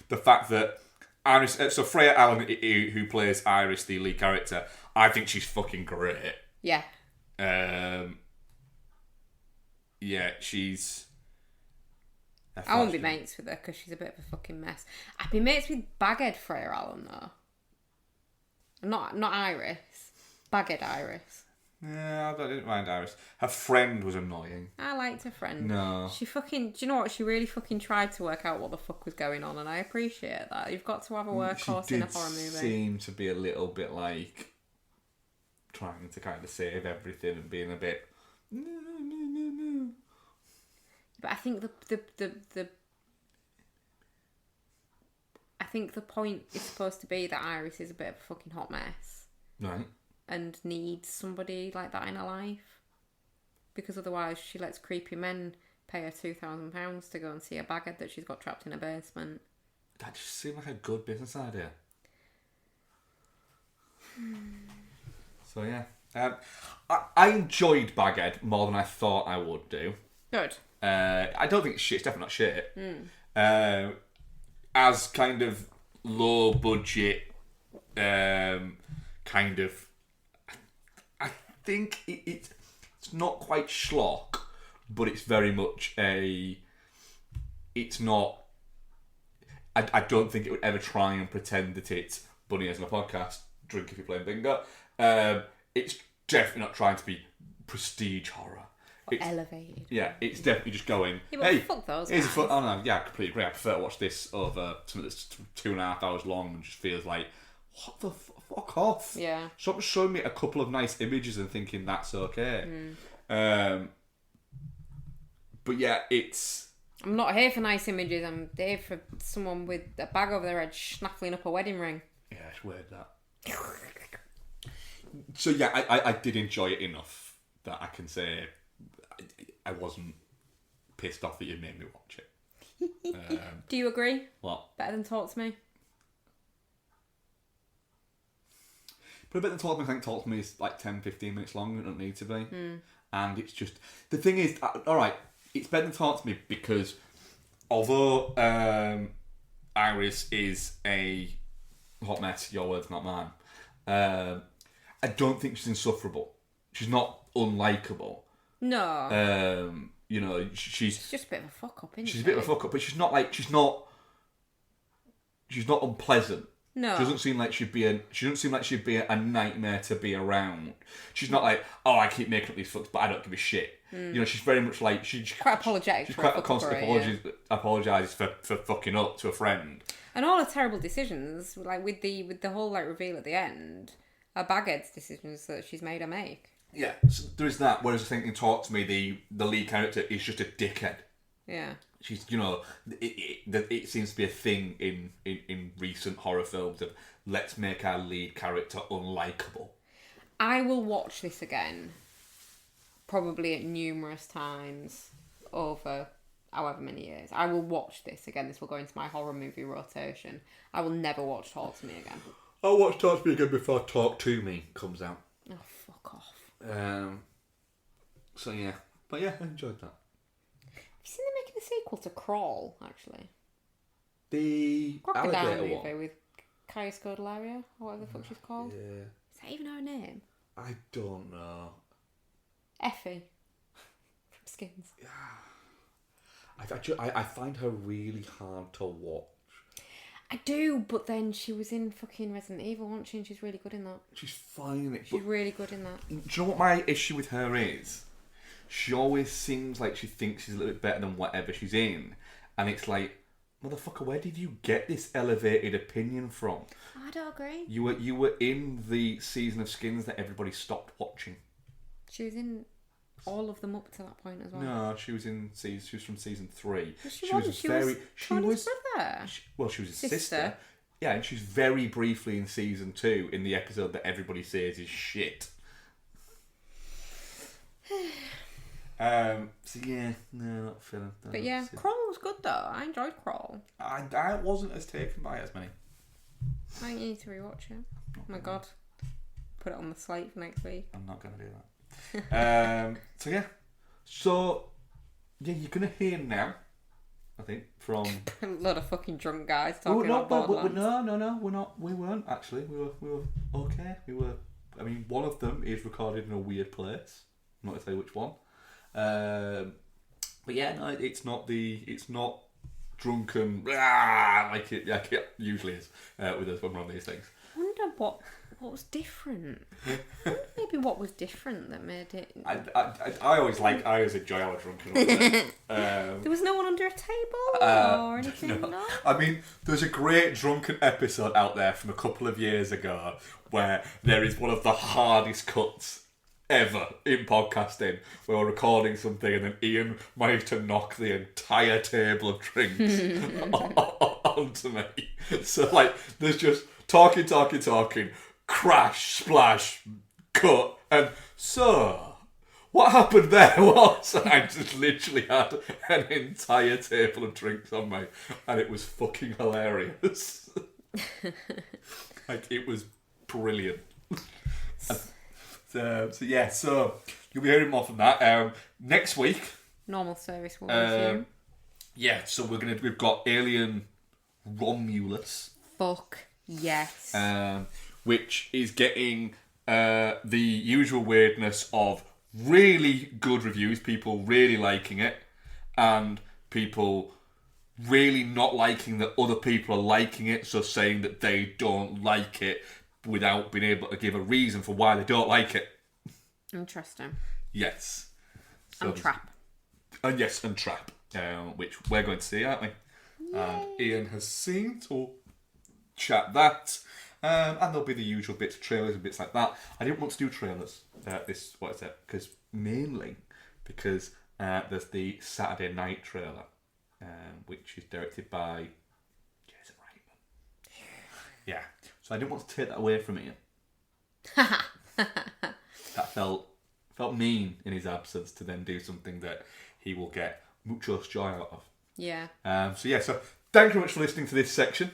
the fact that Iris, so Freya Allen, who plays Iris, the lead character, I think she's fucking great. Yeah. Yeah, she's... I won't be mates with her because she's a bit of a fucking mess. I'd be mates with Baghead Freya Allen though. Not Iris. Baghead Iris. Yeah, I didn't mind Iris. Her friend was annoying. I liked her friend. No. She fucking... Do you know what? She really fucking tried to work out what the fuck was going on, and I appreciate that. You've got to have a workhorse in a horror movie. She seemed to be a little bit like... trying to kind of save everything and being a bit... No. But I think I think the point is supposed to be that Iris is a bit of a fucking hot mess. Right. And needs somebody like that in her life. Because otherwise she lets creepy men pay her £2,000 to go and see a Baghead that she's got trapped in a basement. That just seemed like a good business idea. So yeah. I enjoyed Baghead more than I thought I would do. Good. I don't think it's shit. It's definitely not shit. As kind of low budget, kind of. I think it's not quite schlock, but it's very much a. It's not. I don't think it would ever try and pretend that it's Bunny as in a podcast. Drink if you're playing bingo. It's definitely not trying to be prestige horror. It's elevated. Yeah, it's definitely just going, yeah, hey, fuck those here's guys. Oh no, yeah, I completely agree. I prefer to watch this over something that's 2.5 hours long and just feels like, what the fuck off? Yeah. Stop showing me a couple of nice images and thinking that's okay. But yeah, it's... I'm not here for nice images. I'm here for someone with a bag over their head snaffling up a wedding ring. Yeah, it's weird that. So yeah, I did enjoy it enough that I can say I wasn't pissed off that you made me watch it. Do you agree? What? Better than Talk to Me? But a bit of Talk to Me is like 10-15 minutes long. It doesn't need to be. And it's just... The thing is, alright, it's better than Talk to Me because although Iris is a hot mess, your words, not mine, I don't think she's insufferable. She's not unlikable. No. You know, she's just a bit of a fuck up, isn't she? She's a bit of a fuck up, but she's not like... She's not unpleasant. No. She doesn't seem like she'd be a nightmare to be around. She's not like, oh, I keep making up these fucks, but I don't give a shit. You know, she's very much like she's quite apologetic. She's quite constantly apologises for fucking up to a friend. And all her terrible decisions, like with the whole like reveal at the end, are Baghead's decisions that she's made her make. Yeah, so there is that. Whereas I think in Talk to Me, the lead character is just a dickhead. Yeah. She's, you know, it seems to be a thing in recent horror films of let's make our lead character unlikable. I will watch this again, probably at numerous times over however many years. I will watch this again. This will go into my horror movie rotation. I will never watch Talk to Me again. I'll watch Talk to Me again before Talk to Me comes out. Oh, fuck off. So yeah. But yeah, I enjoyed that. Have you seen them making a sequel to Crawl, actually? The Crocodile alligator movie one? with Kaya Scodelario, or whatever the fuck she's called. Yeah. Is that even her name? I don't know. Effie. From Skins. I find her really hard to watch. I do, but then she was in fucking Resident Evil, wasn't she? And she's really good in that. She's fine in it. She's really good in that. Do you know what my issue with her is? She always seems like she thinks she's a little bit better than whatever she's in. And it's like, motherfucker, where did you get this elevated opinion from? I don't agree. You were in the season of Skins that everybody stopped watching. She was in all of them up to that point as well? No, she was from season 3. She was Tony's brother. She was his sister. Yeah, and she's very briefly in season 2 in the episode that everybody says is shit. So yeah, no, not feeling. But yeah, Crawl was good though. I enjoyed Crawl. I wasn't as taken by it as many. I think you need to rewatch it. Oh my god. Put it on the slate for next week. I'm not going to do that. So you're going to hear now, I think, from a lot of fucking drunk guys talking about Borderlands. No, we're not. We weren't actually. We were okay. I mean, one of them is recorded in a weird place. I'm not going to tell you which one. But yeah, no, it's not drunken like it usually is with us when we're on these things. I wonder what was different. Maybe what was different that made it. I always enjoy our drunken. There was no one under a table or anything. No. I mean, there's a great drunken episode out there from a couple of years ago where there is one of the hardest cuts ever in podcasting, where we're recording something and then Ian managed to knock the entire table of drinks onto me. So like, there's just talking, crash, splash, cut, and so what happened there was I just literally had an entire table of drinks on me, and it was fucking hilarious. Like, it was brilliant. So you'll be hearing more from that next week. Normal service will resume. Yeah, so we've got Alien Romulus. Fuck yes. Which is getting the usual weirdness of really good reviews, people really liking it, and people really not liking that other people are liking it, so saying that they don't like it without being able to give a reason for why they don't like it. Interesting. Yes. And Trap. And Trap, which we're going to see, aren't we? Yay. And Ian has seen, so chat that. And there'll be the usual bits of trailers and bits like that. I didn't want to do trailers because there's the Saturday Night trailer, which is directed by Jason Reitman. Yeah, so I didn't want to take that away from Ian. That felt mean in his absence to then do something that he will get muchos joy out of. Yeah. So thank you very much for listening to this section.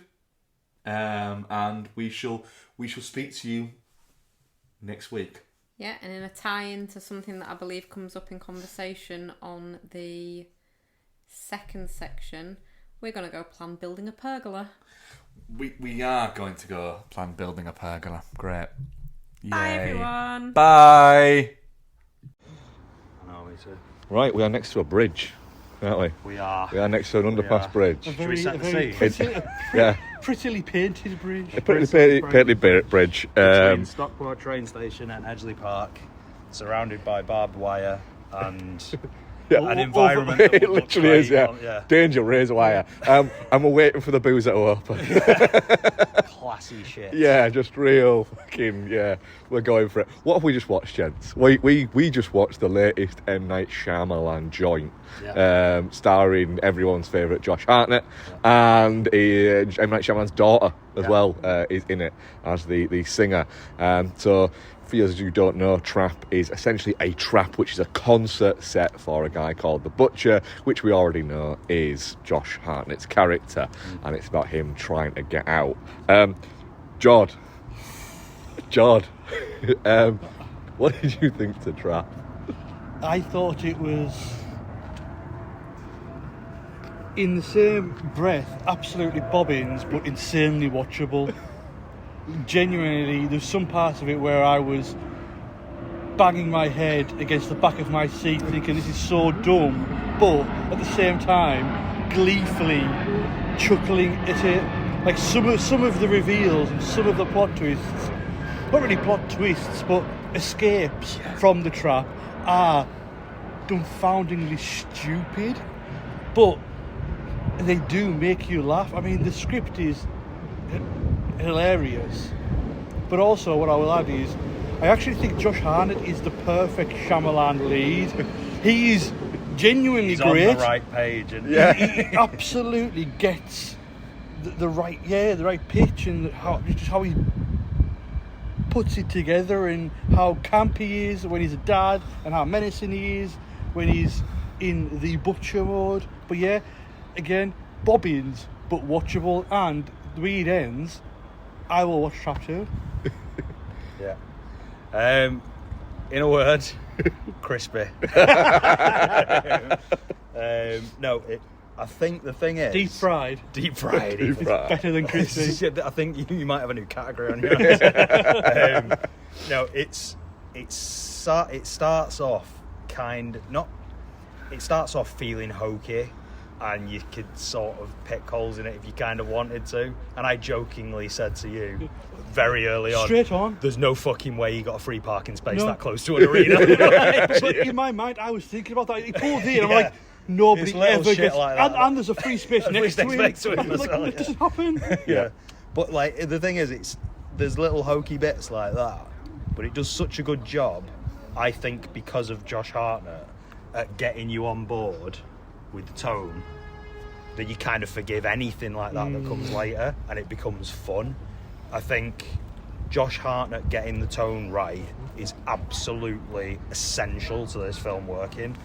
And we shall speak to you next week. Yeah, and in a tie-in to something that I believe comes up in conversation on the second section, we're going to go plan building a pergola. We are going to go plan building a pergola. Great. Yay. Bye, everyone. Bye. I know, me too. Right, we are next to a bridge, aren't we? We are. We are next to an underpass bridge. Should we set the scene? Yeah. Prettily painted bridge. A prettily painted bridge. Between Stockport train station and Edgeley Park, surrounded by barbed wire and an environment. It literally is, yeah. Danger, razor wire. And we're waiting for the booze to open. Classy shit. Yeah, just real fucking, yeah. We're going for it. What have we just watched, gents? We just watched the latest M. Night Shyamalan joint, starring everyone's favourite Josh Hartnett, and M. Night Shyamalan's daughter as well is in it as the singer. So, for those who don't know, Trap is essentially a trap, which is a concert set for a guy called The Butcher, which we already know is Josh Hartnett's character, and it's about him trying to get out. Jod, what did you think to Trap? I thought it was, in the same breath, absolutely bobbins, but insanely watchable. Genuinely, there's some parts of it where I was banging my head against the back of my seat thinking this is so dumb, but at the same time gleefully chuckling at it. Like some of the reveals and some of the plot twists, not really plot twists, but escapes from the trap are dumbfoundingly stupid, but they do make you laugh. I mean, the script is hilarious, but also what I will add is I actually think Josh Hartnett is the perfect Shyamalan lead. He's genuinely He's great. on the right page, and He absolutely gets the right pitch, and just how he puts it together, and how camp he is when he's a dad, and how menacing he is when he's in the butcher mode. But yeah, again, bobbins, but watchable, and the way it ends, I will watch Trap 2. Yeah. In a word, crispy. I think the thing is... Deep fried. Deep fried. It's better than crispy. I think you might have a new category on your hands. No, it starts off it starts off feeling hokey, and you could sort of pick holes in it if you kind of wanted to. And I jokingly said to you very early on, straight on, there's no fucking way you got a free parking space that close to an arena. But in my mind, I was thinking about that. He pulled in, I'm like, nobody ever gets... like that. And there's a free space next to him. I'm Like, it doesn't happen. Yeah. But like, the thing is, there's little hokey bits like that, but it does such a good job, I think, because of Josh Hartnett, at getting you on board with the tone, that you kind of forgive anything like that that comes later, and it becomes fun. I think Josh Hartnett getting the tone right is absolutely essential to this film working.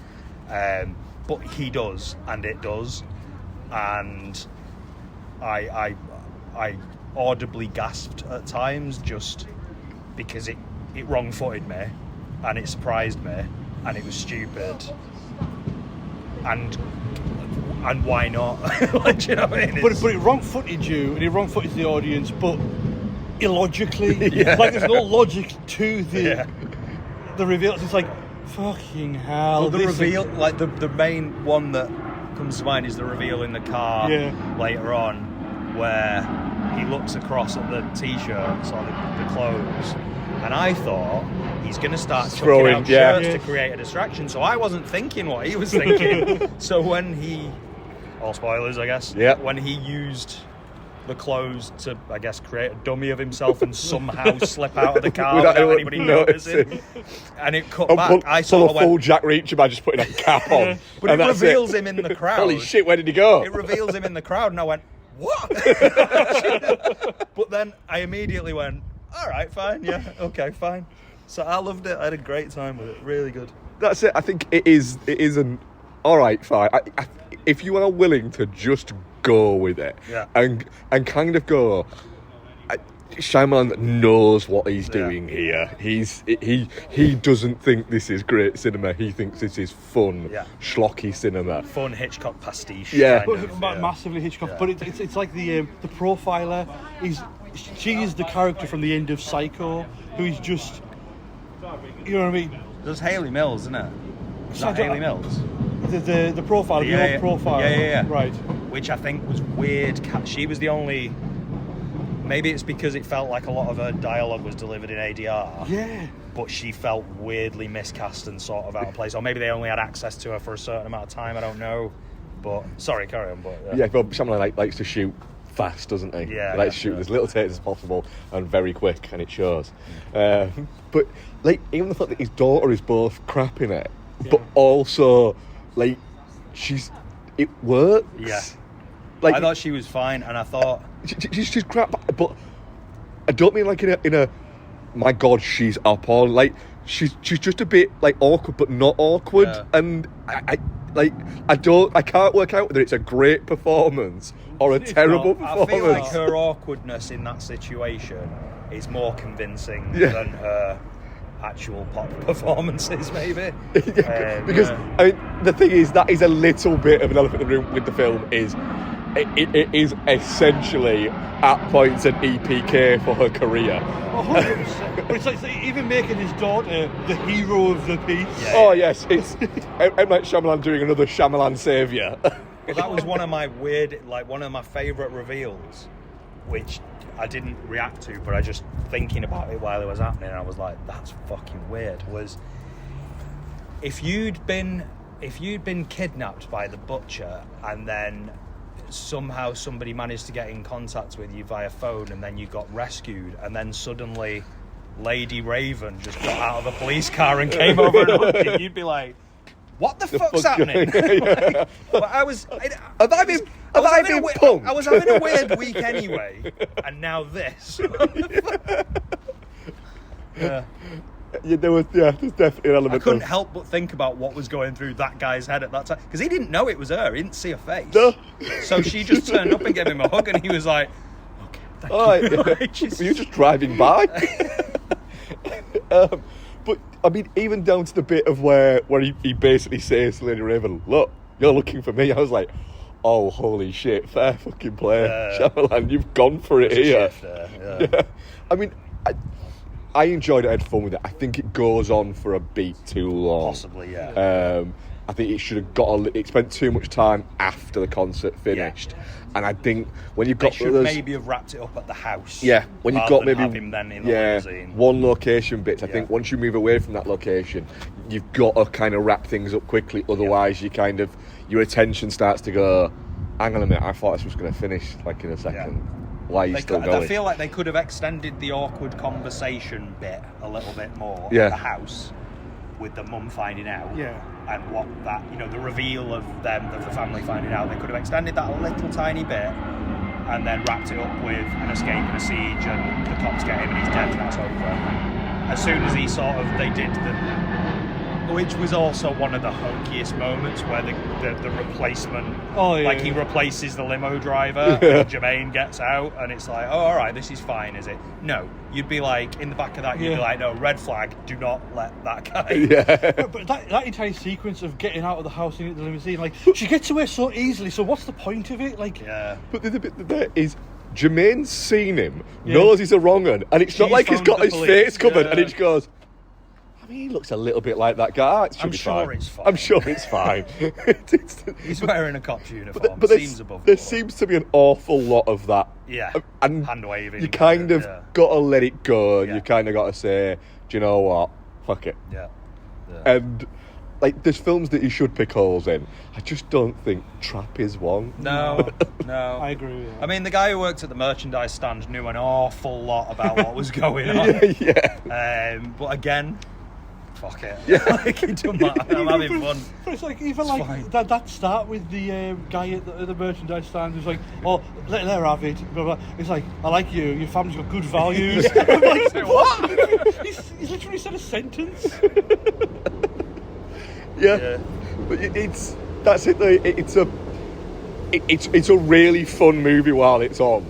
But he does, and it does, and I audibly gasped at times, just because it wrong-footed me, and it surprised me, and it was stupid, and why not? Like, do you know what I mean? But it wrong-footed you, and it wrong-footed the audience, but illogically. Like, there's no logic to the reveals. It's like, fucking hell. Well, the reveal, like the main one that comes to mind is the reveal in the car later on, where he looks across at the t-shirts or the clothes, and I thought he's going to start chucking out shirts to create a distraction, so I wasn't thinking what he was thinking. So when he, all spoilers I guess, when he used the clothes to, I guess, create a dummy of himself and somehow slip out of the car without anybody noticing, and it cut back, I sort of went, full Jack Reacher by just putting a cap on. But it reveals him in the crowd. Holy shit, where did he go? It reveals him in the crowd, and I went, what? But then I immediately went, all right, fine, yeah, okay, fine. So I loved it. I had a great time with it. Really good. That's it. I think it is an all right, fine. If you are willing to just go with it, and kind of go, Shyamalan knows what he's doing here. He doesn't think this is great cinema. He thinks this is fun, schlocky cinema. Fun Hitchcock pastiche. Massively Hitchcock. But it's like the profiler is. She is the character from the end of Psycho, who is just, you know what I mean? There's Hayley Mills, isn't it? Is that Hayley Mills? The profiler, the old profiler. Yeah. Right. Which I think was weird. She was the only... Maybe it's because it felt like a lot of her dialogue was delivered in ADR. Yeah. But she felt weirdly miscast and sort of out of place. Or maybe they only had access to her for a certain amount of time, I don't know. But, sorry, carry on. But well, Shyamalan likes to shoot fast, doesn't he? Yeah. He likes to shoot as little takes as possible and very quick, and it shows. But like, even the fact that his daughter is both crap in it, but also like it works. Yeah. Like, I thought she was fine, and I thought she's crap, but I don't mean like in a my God, she's up on, like she's just a bit like awkward, but not awkward, and I can't work out whether it's a great performance or a terrible performance. I feel like her awkwardness in that situation is more convincing than her actual pop performances, maybe. Because I mean, the thing is, that is a little bit of an elephant in the room with the film. Is it is essentially at points an EPK for her career. 100%. But it's like even making his daughter the hero of the piece. Oh yes, it's M. Night Shyamalan doing another Shyamalan saviour. But that was one of my favourite reveals, which I didn't react to, but I just thinking about it while it was happening, I was like, that's fucking weird. Was if you'd been kidnapped by the butcher, and then somehow somebody managed to get in contact with you via phone, and then you got rescued, and then suddenly Lady Raven just got out of a police car and came over and hugged you, you'd be like, what the fuck's happening? Like, well, I was having a weird week anyway, and now this. Yeah. Yeah, there's definitely an element. I couldn't help but think about what was going through that guy's head at that time, because he didn't know it was her. He didn't see her face. No. So she just turned up and gave him a hug, and he was like, "Okay, thank you." Right. Were you just driving by? But I mean, even down to the bit of where he basically says to Lady Raven, "Look, you're looking for me." I was like, "Oh, holy shit! Fair fucking play, Shyamalan. You've gone for it here." Yeah. I mean, I enjoyed it. I had fun with it. I think it goes on for a beat too long. Possibly, yeah. I think it should have it spent too much time after the concert finished. Yeah. And I think when you've got... They should maybe have wrapped it up at the house. Yeah, when you've got maybe... have him then in the limousine. One location bits. I think once you move away from that location, you've got to kind of wrap things up quickly. Otherwise, you kind of... Your attention starts to go, hang on a minute, I thought this was going to finish like in a second. Yeah. Why are you still going? I feel like they could have extended the awkward conversation bit a little bit more at the house, with the mum finding out, and what that, the reveal of the family finding out. They could have extended that a little tiny bit, and then wrapped it up with an escape and a siege, and the cops get him and he's dead, and that's over. As soon as they did which was also one of the hokiest moments where the replacement, he replaces the limo driver, and Jermaine gets out, and it's like, oh, all right, this is fine, is it? No, you'd be like, in the back of that, you'd be like, no, red flag, do not let that guy. Yeah. But that entire sequence of getting out of the house and into the limousine, like, she gets away so easily, so what's the point of it? Like, But the bit there is, Jermaine's seen him, knows he's a wrong un, and it's not like he's got his face covered, and he just goes, he looks a little bit like that guy. I'm sure it's fine. I'm sure it's fine. He's wearing a cop's uniform. But there seems to be an awful lot of that. Yeah. And hand waving. You kind of got to let it go. Yeah. You kind of got to say, do you know what? Fuck it. Yeah. And like, there's films that you should pick holes in. I just don't think Trap is one. No. I agree with you. I mean, the guy who worked at the merchandise stand knew an awful lot about what was going on. But again, fuck it. Yeah. Like, it don't matter. I'm having fun. But it's like, even it's like that start with the guy at the merchandise stand who's like, oh, let her have it. Blah, blah. It's like, I like you. Your family's got good values. I'm like, what? He's literally said a sentence. But that's it. It's a really fun movie while it's on.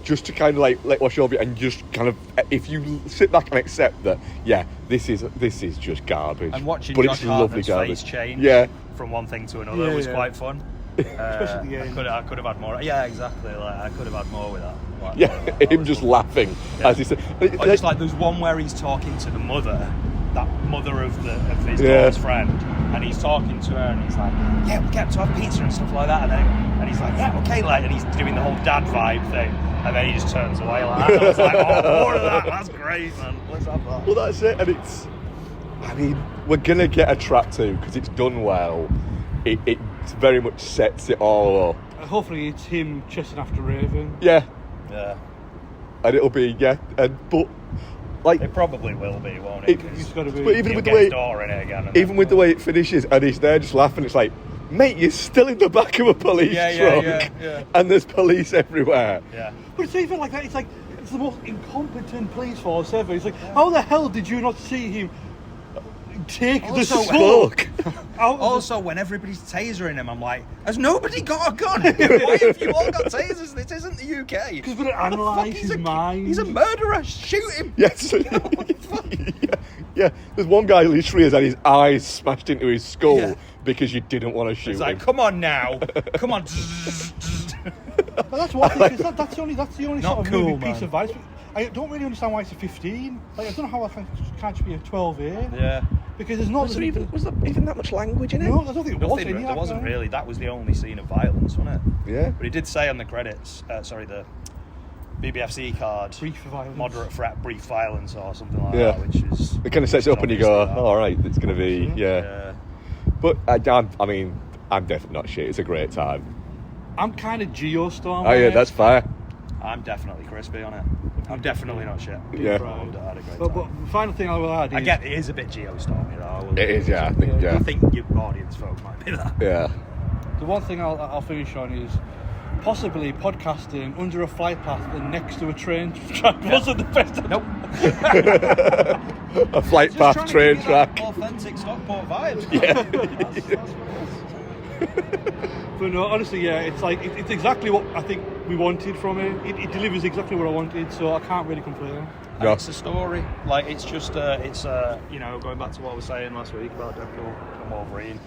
Just to kind of like let wash over it, and just kind of, if you sit back and accept that, this is just garbage. And watching but Josh Hartnett's face change from one thing to another was quite fun. Especially the end. I could have had more. Yeah, exactly. Like, I could have had more with that. Him just laughing as he said. Just like there's one where he's talking to the mother, that mother of his daughter's friend, and he's talking to her, and he's like, "Yeah, we get to have pizza and stuff like that," and he's like, "Yeah, okay," like, and he's doing the whole dad vibe thing, and then he just turns away like that. And I was like, "Oh, more of that. That's great, man. Let's have that." Well, that's it, and I mean, we're gonna get a Trap 2 because it's done well. It very much sets it all up. Hopefully, it's him chasing after Raven. Yeah. And it'll be but. Like, it probably will be, won't it? It's got to be. But even with the way it finishes, and he's there just laughing, it's like, mate, you're still in the back of a police truck, and there's police everywhere. Yeah. But it's even like that. It's like, it's the most incompetent police force ever. It's like, how the hell did you not see him take the smoke? Also, when everybody's tasering him, I'm like, has nobody got a gun? Why have you all got tasers? This isn't the UK. Because we're going to analyse his mind. He's a murderer. Shoot him. Yes. What the fuck? Yeah. There's one guy literally has had his eyes smashed into his skull because you didn't want to shoot him. It's like, come on now. Come on. But that's what, because that's the only sort of movie piece of advice. I don't really understand why it's a 15. Like, I don't know how that can't be a 12A. Yeah. Because there's not... Was there even that much language in it? No, I don't think it was. There wasn't really. That was the only scene of violence, wasn't it? Yeah. But he did say on the credits, the BBFC card, brief violence. Moderate threat, brief violence, or something like that, which is... It kind of sets it up and you go, all right, it's going to be, But, I mean, I'm definitely not shit. It's a great time. I'm kind of Geostorm. Oh, yeah, that's fair. I'm definitely crispy on it. I'm definitely not shit. Yeah. I had a great But time. the final thing I will add is... I get it is a bit Geostormy though. It is, yeah. I think your audience folk might be that. Yeah. The one thing I'll finish on is possibly podcasting under a flight path and next to a train track wasn't the best. Nope. A flight path, train track. Authentic Stockport vibes. Yeah. But no, honestly, yeah, it's like it's exactly what I think we wanted from it. It delivers exactly what I wanted, so I can't really complain. No. It's a story. Like it's just you know, going back to what I was saying last week about Deadpool and Wolverine.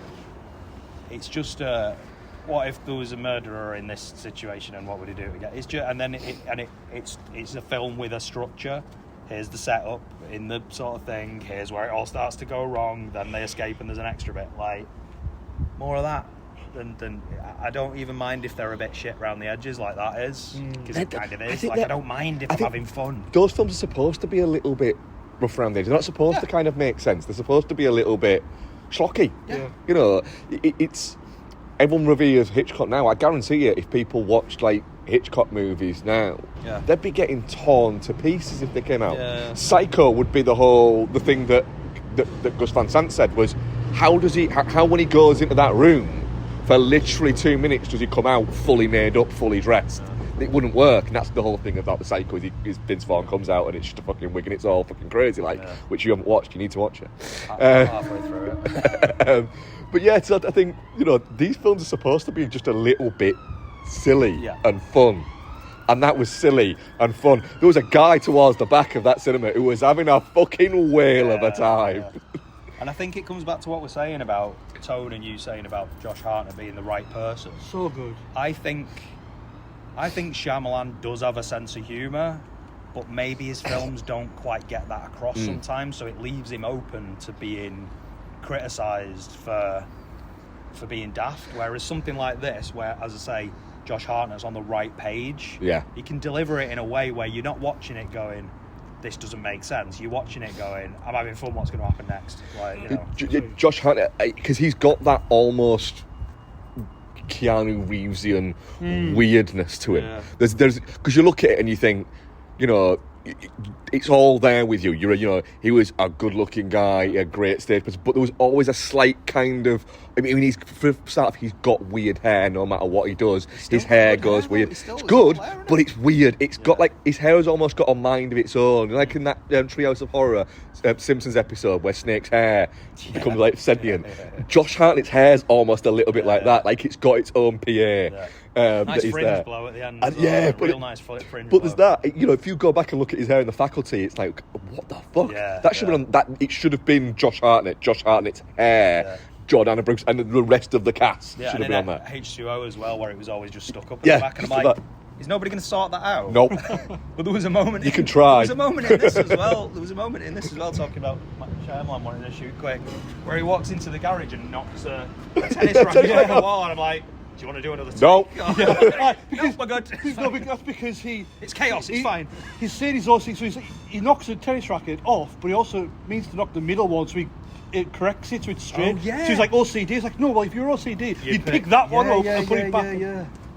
It's just what if there was a murderer in this situation and what would he do again? It's just, and then it's a film with a structure. Here's the setup in the sort of thing. Here's where it all starts to go wrong. Then they escape and there's an extra bit. Like more of that. Than I don't even mind if they're a bit shit around the edges like that is, because it kind of is. Like I don't mind if I'm having fun. Those films are supposed to be a little bit rough around the edges. They're not supposed to kind of make sense. They're supposed to be a little bit schlocky. Yeah. You know, it's everyone reveres Hitchcock now. I guarantee you, if people watched like Hitchcock movies now, they'd be getting torn to pieces if they came out. Yeah. Psycho would be the thing that Gus Van Sant said was, how when he goes into that room for literally 2 minutes does he come out fully made up, fully dressed? It wouldn't work, and that's the whole thing about the Psycho. Is Vince Vaughn comes out and it's just a fucking wig and it's all fucking crazy, which you haven't watched. You need to watch it. Halfway through it. But yeah, so I think these films are supposed to be just a little bit silly and fun. And that was silly and fun. There was a guy towards the back of that cinema who was having a fucking whale of a time. Yeah. And I think it comes back to what we're saying about Tone and you saying about Josh Hartnett being the right person. So good. I think Shyamalan does have a sense of humour, but maybe his films don't quite get that across sometimes, so it leaves him open to being criticised for being daft. Whereas something like this, where, as I say, Josh Hartnett's on the right page, he can deliver it in a way where you're not watching it going, this doesn't make sense. You're watching it going, I'm having fun, what's going to happen next? Like, you know. Josh Hartnett, because he's got that almost Keanu Reevesian weirdness to him. Yeah. There's because you look at it and you think, it's all there with you. He was a good-looking guy, a great stage presence, but there was always a slight kind of. I mean, he's got weird hair. No matter what he does, his hair goes weird. It's good, but it's weird. It's got like his hair has almost got a mind of its own. Like in that Treehouse of Horror Simpsons episode where Snake's hair becomes like sentient. Josh Hartnett's hair's almost a little bit like that. Like it's got its own PA. Nice fringe blow at the end. Nice fringe but there's that. If you go back and look at his hair in The Faculty, it's like, what the fuck? That should have been on that. It should have been Josh Hartnett's hair. Jordana Brooks and the rest of the cast should have been on that. H2O as well, where it was always just stuck up at the back, and I'm like, is nobody going to sort that out? Nope. But there was a moment. You can try. There was a moment in this as well. Talking about Shyamalan wanting to shoot quick, where he walks into the garage and knocks a tennis racket off the wall, and I'm like, do you want to do another take? No. Oh my god. That's because it's chaos. It's fine. He's saying he's OCD, so he knocks a tennis racket off, but he also means to knock the middle one, so it corrects it so it's straight. So he's like OCD. It's like, no, well, if you're OCD, you'd pick that one up and put it back.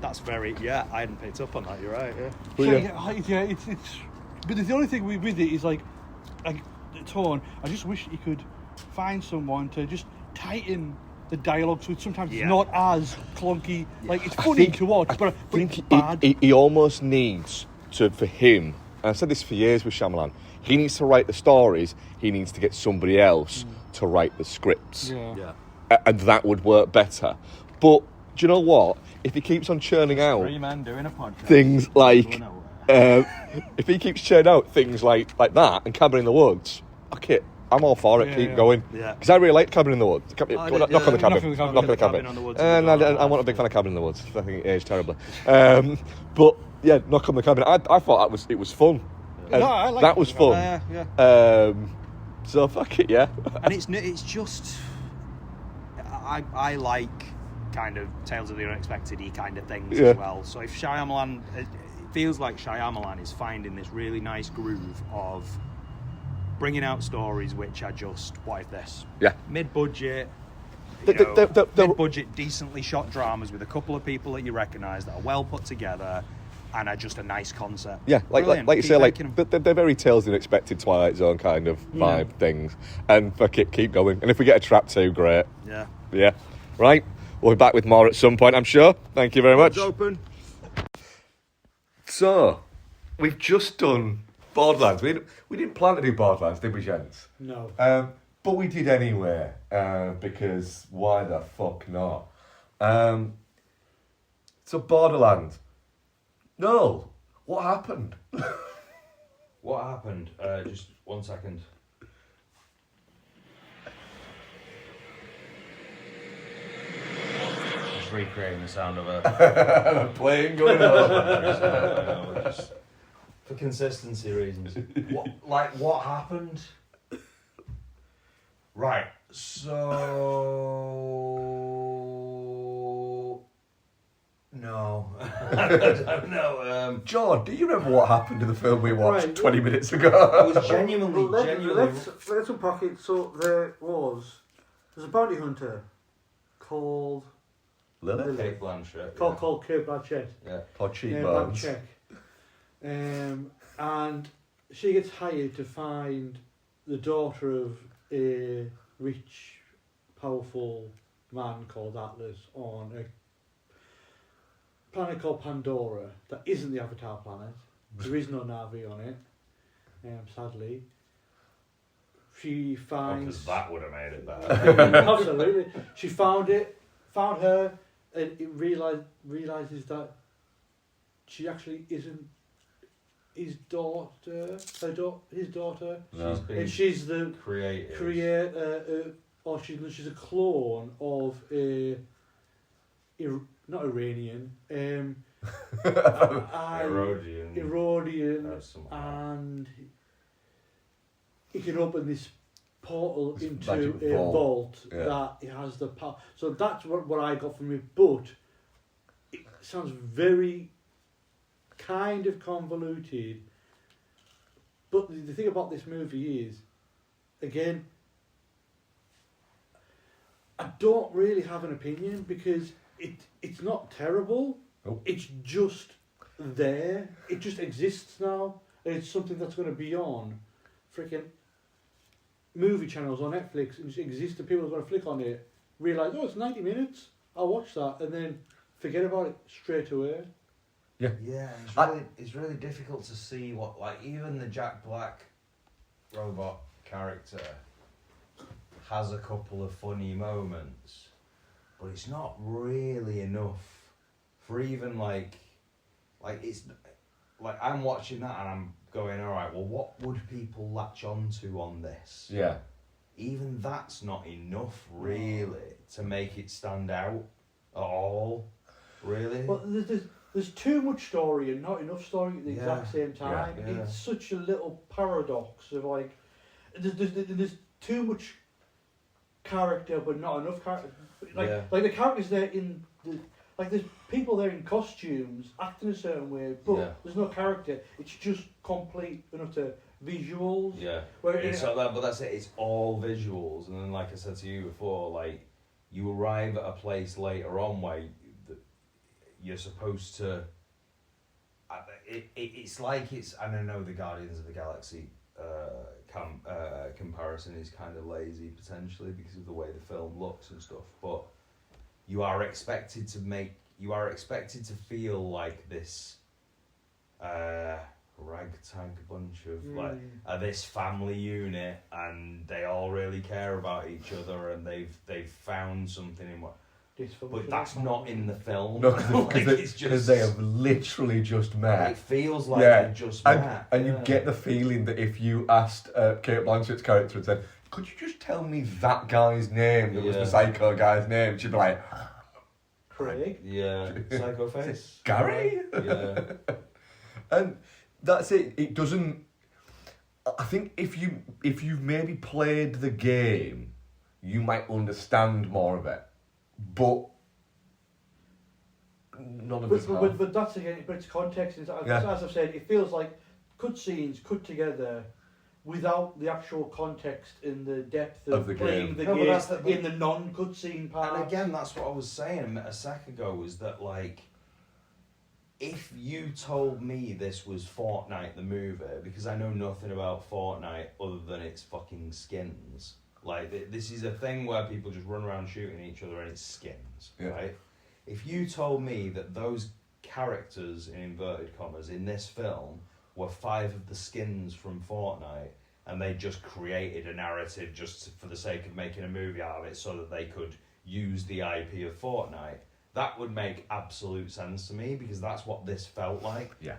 That's very. I hadn't picked up on that. You're right. It's. But the only thing with it is like Tone. I just wish he could find someone to just tighten the dialogue so it's sometimes not as clunky. Like it's funny to watch, but it's bad. He almost needs to, for him, and I've said this for years with Shyamalan, he needs to write the stories, he needs to get somebody else to write the scripts. And that would work better. But do you know what? If he keeps on churning out 3 men doing a podcast, things like if he keeps churning out things like that and Cabin in the Woods, okay, I'm all for it. Keep going. Because I really like Cabin in the Woods. Knock on the Cabin. Knock on the Cabin. And I'm not a big fan of Cabin in the Woods. I think it aged terribly. But yeah, Knock on the Cabin. I thought it was fun. I like that was fun. So fuck it, And it's just I like kind of Tales of the Unexpected-y kind of things as well. So if Shyamalan, it feels like Shyamalan is finding this really nice groove of bringing out stories which are just, what if this? Mid-budget, mid-budget, decently shot dramas with a couple of people that you recognise that are well put together, and are just a nice concept. Yeah, like you Keep say, like making 'em. they're very Tales of the Unexpected Twilight Zone kind of vibe things, and fuck it, keep going. And if we get a Trap 2, great. Yeah. Right, we'll be back with more at some point, I'm sure. Thank you very much. It's open. So, we've just done Borderlands. We didn't plan to do Borderlands, did we, gents? No. But we did anyway, because why the fuck not? So Borderlands. No, what happened? What happened? Just 1 second. Just recreating the sound of a Plane going on. just for consistency reasons. What happened? Right. So no, I don't know. John, do you remember what happened to the film we watched Right. 20 minutes ago? It was genuinely. Let's unpack it. So there's a bounty hunter called Lily? Kate Blanchett. called Kate Blanchett. Yeah. Or cheekbones? Check. And she gets hired to find the daughter of a rich, powerful man called Atlas on a planet called Pandora that isn't the Avatar planet. There is no Na'vi on it, sadly. She finds... Because that would have made it better. Absolutely. She found her, and it realizes that she actually isn't his daughter. His daughter. No. And she's the creator. or she's a clone of a not Iranian, Herodian, and he can open this portal into magic a vault Yeah. that it has the power. So that's what I got from it, but it sounds very kind of convoluted. But the thing about this movie is, again, I don't really have an opinion because it's not terrible. Nope. It's just there. It just exists now, and it's something that's going to be on freaking movie channels on Netflix and just exist, and people are going to flick on it, realise, oh, it's 90 minutes, I'll watch that, and then forget about it straight away. Yeah, it's really difficult to see what, like, even the Jack Black robot character has a couple of funny moments, but it's not really enough for even like it's like I'm watching that and I'm going, all right, well, what would people latch onto on this? Yeah. Even that's not enough, really, to make it stand out at all, really. But there's too much story and not enough story at the exact same time. Yeah. It's such a little paradox of like, there's too much character but not enough character. Like the characters there in the, like there's people there in costumes acting a certain way, but there's no character. It's just complete and utter visuals. Yeah. Where It's like that, but that's it. It's all visuals, and then, like I said to you before, like you arrive at a place later on where you're supposed to. It's like it's. And I know the Guardians of the Galaxy comparison is kind of lazy potentially because of the way the film looks and stuff, but you are expected to feel like this ragtag bunch of this family unit, and they all really care about each other, and they've found something in what. But that's not in the film. No, because they have literally just met. It feels like they've just met. And you get the feeling that if you asked Kate Blanchett's character and said, could you just tell me that guy's name, that was the psycho guy's name, she'd be like, Craig? Yeah, psycho face. Gary? Yeah. And that's it. It doesn't... I think if you've maybe played the game, you might understand more of it. But none of us have. But that's again, but it's context. As I've said, it feels like cutscenes cut together without the actual context and the depth of the playing game. the No, game in the non-cutscene part. And again, that's what I was saying a sec ago, was that like if you told me this was Fortnite the movie, because I know nothing about Fortnite other than its fucking skins. Like, this is a thing where people just run around shooting each other and it's skins, right? If you told me that those characters, in inverted commas, in this film were 5 of the skins from Fortnite, and they just created a narrative just for the sake of making a movie out of it so that they could use the IP of Fortnite, that would make absolute sense to me, because that's what this felt like. Yeah.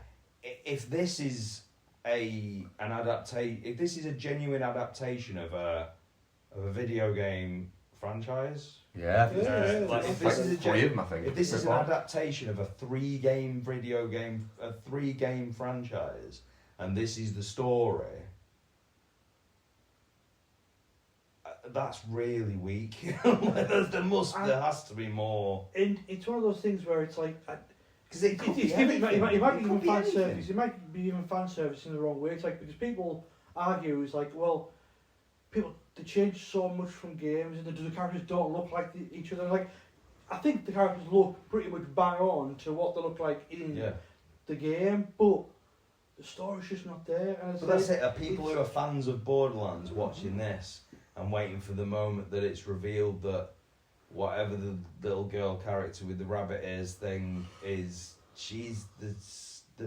If this is if this is a genuine adaptation of a video game franchise, Yeah. like if this is if this is an adaptation of a 3-game franchise, and this is the story, that's really weak. There has to be more. And it's one of those things where it's like, because it might be even fan service. It might be even fan service in the wrong way. It's like, because people argue, it's like, well, they change so much from games, and the characters don't look like each other. Like, I think the characters look pretty much bang on to what they look like in the game, but the story's just not there. And but that's it. Are people who are fans of Borderlands watching this and waiting for the moment that it's revealed that whatever the little girl character with the rabbit ears thing is, she's the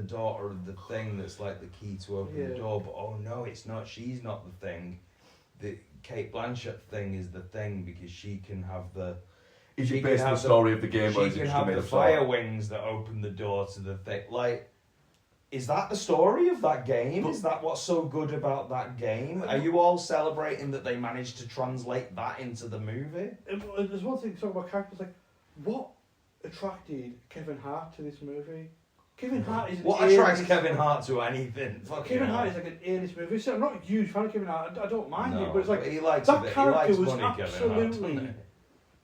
daughter of the thing that's like the key to open the door, but oh no, it's not. She's not the thing. The Kate Blanchett thing is the thing, because she can have the. Is it based on the story of the game, or is it she can just have made the up story? fire wings that open the door to the thing. Like, is that the story of that game? Is that what's so good about that game? Are you all celebrating that they managed to translate that into the movie? There's one thing to talk about characters, like, what attracted Kevin Hart to this movie? Kevin Hart is what attracts Kevin Hart to anything? Kevin Hart is like an A-list movie. So I'm not a huge fan of Kevin Hart. I don't mind it, but it's like he likes that character was money, absolutely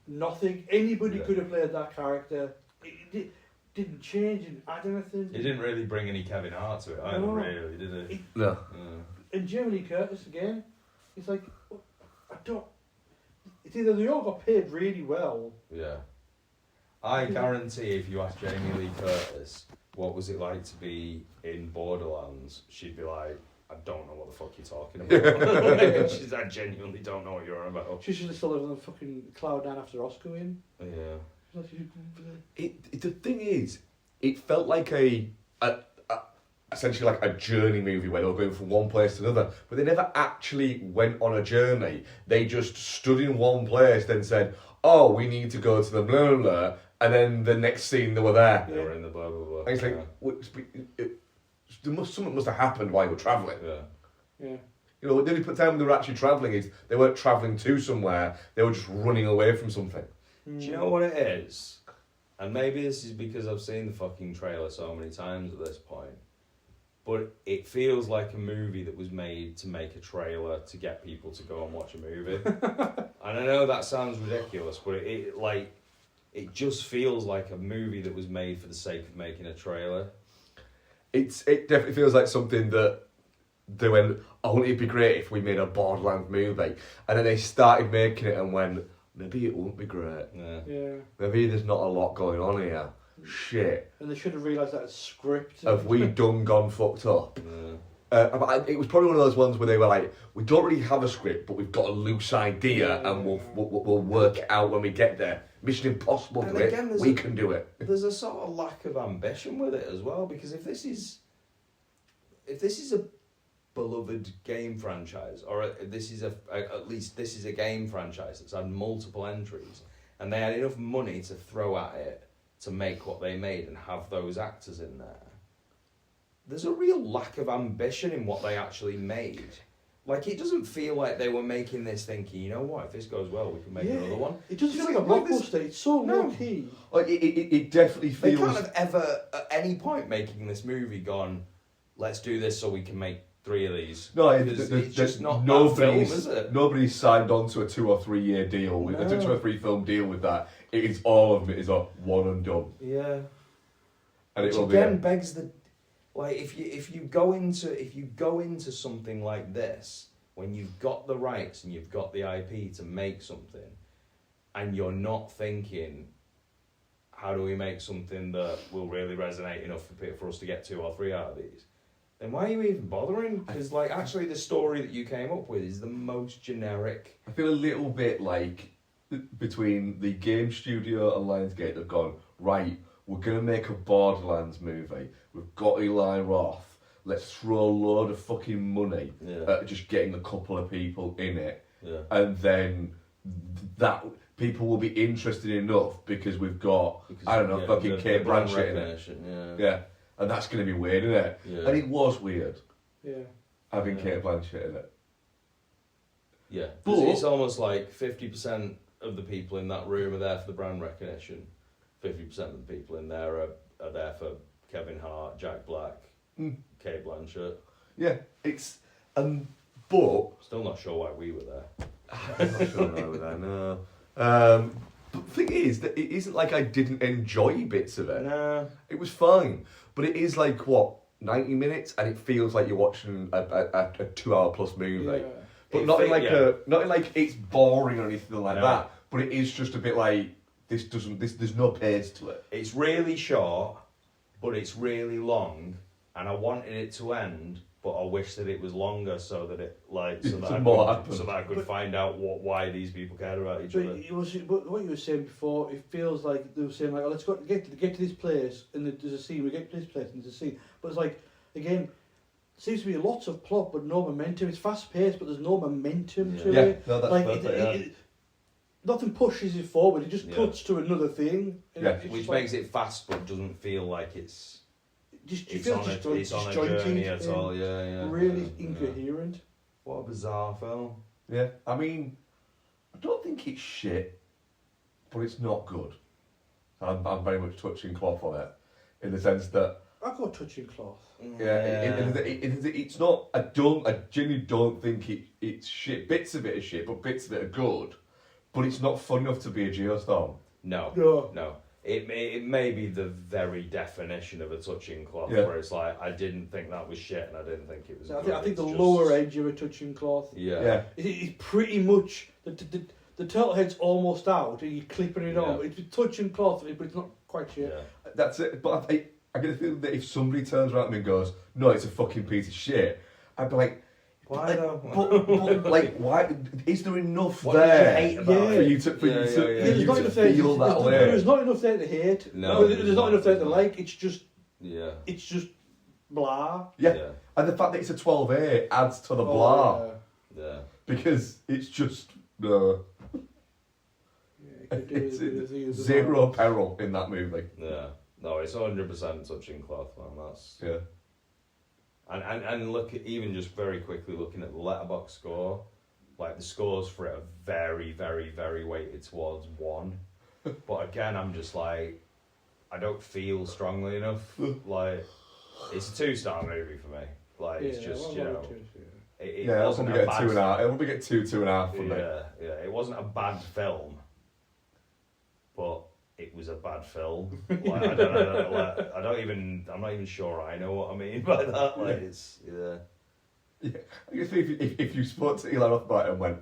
nothing. Anybody could have played that character. It didn't change and add anything. He didn't really bring any Kevin Hart to it either, really, did he? No. And Jamie Lee Curtis again. It's like, I don't. It's either they all got paid really well. Yeah. I guarantee if you ask Jamie Lee Curtis what was it like to be in Borderlands, she'd be like, I don't know what the fuck you're talking about. She's, I genuinely don't know what you're on about. She should have still lived on the fucking cloud nine after Oscar win. Yeah. The thing is, it felt like essentially like a journey movie where they were going from one place to another, but they never actually went on a journey. They just stood in one place, then said, "Oh, we need to go to the blah blah blah," and then the next scene they were there. They were in the blah blah blah. And it's like something must have happened while you were travelling. Yeah. You know, the only time when they were actually travelling is they weren't travelling to somewhere; they were just running away from something. Do you know what it is? And maybe this is because I've seen the fucking trailer so many times at this point, but it feels like a movie that was made to make a trailer to get people to go and watch a movie. And I know that sounds ridiculous, but it just feels like a movie that was made for the sake of making a trailer. It definitely feels like something that they went, "Oh, it'd be great if we made a Borderlands movie," and then they started making it and went, "Maybe it won't be great. Yeah. Maybe there's not a lot going on here. Shit. And they should have realised that script. Have we gone fucked up?" Yeah. It was probably one of those ones where they were like, "We don't really have a script, but we've got a loose idea, and we'll work it out when we get there. Mission Impossible, And great. again, We can do it." There's a sort of lack of ambition with it as well, because if this is a beloved game franchise, or this is at least this is a game franchise that's had multiple entries, and they had enough money to throw at it to make what they made and have those actors in there, there's a real lack of ambition in what they actually made. Like, it doesn't feel like they were making this thinking, you know what, if this goes well, we can make another one. It doesn't feel like a blockbuster. It's so low-key. Like, it definitely feels... They can't have ever, at any point making this movie, gone, let's do this so we can make 3 of these. No, it's just not that film, is it? Nobody's signed on to a 2 or 3 year deal, with a 2 or 3 film deal with that. It is all of it is a one and done. Yeah. And which it will again be begs the, like, if you go into something like this when you've got the rights and you've got the IP to make something, and you're not thinking, how do we make something that will really resonate enough for us to get 2 or 3 out of these? Then why are you even bothering? Because, like, actually the story that you came up with is the most generic. I feel a little bit like between the game studio and Lionsgate, they've gone, right, we're going to make a Borderlands movie. We've got Eli Roth. Let's throw a load of fucking money at just getting a couple of people in it. Yeah. And then that people will be interested enough because we've got, fucking Kate Blanchett in it. Yeah. And that's going to be weird, isn't it? Yeah. And it was weird. Yeah. Having Kate Blanchett in it. Yeah. But it's almost like 50% of the people in that room are there for the brand recognition. 50% of the people in there are there for Kevin Hart, Jack Black, Kate Blanchett. Yeah, it's but still not sure why we were there. I'm not sure why we were there. No. But the thing is that it isn't like I didn't enjoy bits of it. No, it was fine, but it is like 90 minutes, and it feels like you're watching a 2 hour plus movie. Yeah. But not in like it's boring or anything like that. But it is just a bit like there's no pace to it. It's really short, but it's really long, and I wanted it to end, but I wish that it was longer so that I could find out why these people cared about each other. But what you were saying before, it feels like they were saying like, oh, let's get to this place, and there's a scene. We get to this place, and there's a scene. But it's like, again, seems to be lots of plot but no momentum. It's fast paced, but there's no momentum to it. No, that's like perfect, nothing pushes it forward. It just cuts to another thing. Which makes it fast, but doesn't feel like it's on a journey at all. Yeah. Really incoherent. What a bizarre film. Yeah, I mean, I don't think it's shit, but it's not good. I'm very much touching cloth on it, in the sense that I've got touching cloth. It's not. I genuinely don't think it's shit. Bits of it are shit, but bits of it are good. But it's not fun enough to be a Geostorm. No. It may be the very definition of a touching cloth, where it's like, I didn't think that was shit, and I didn't think it was good. I think the lower edge of a touching cloth. Yeah. It's pretty much the turtle head's almost out, and you're clipping it on. It's a touching cloth, but it's not quite shit. Yeah. That's it. But I get the feeling that if somebody turns around to me and goes, "No, it's a fucking piece of shit," I'd be like, why though? But like, why is there enough what there did you hate about for you to feel that way? There's not enough there to hate. No, there's not enough there to like. It's just it's just blah. Yeah. And the fact that it's a 12A adds to the blah. Yeah. Because it's just it's zero peril in that movie. Yeah. No, it's 100% touching cloth, man. That's And look at, even just very quickly looking at the letterbox score, like the scores for it are very, very, very weighted towards 1. But again, I'm just like, I don't feel strongly enough. Like, it's a 2-star movie for me. Like, it's just, it wasn't a bad 2.5. It'll be get 2.5 for me. Yeah. It wasn't a bad film, but it was a bad film. Like, I don't know. I'm not even sure I know what I mean by that. Like, it's I guess if you spoke to Eli Roth about it and went,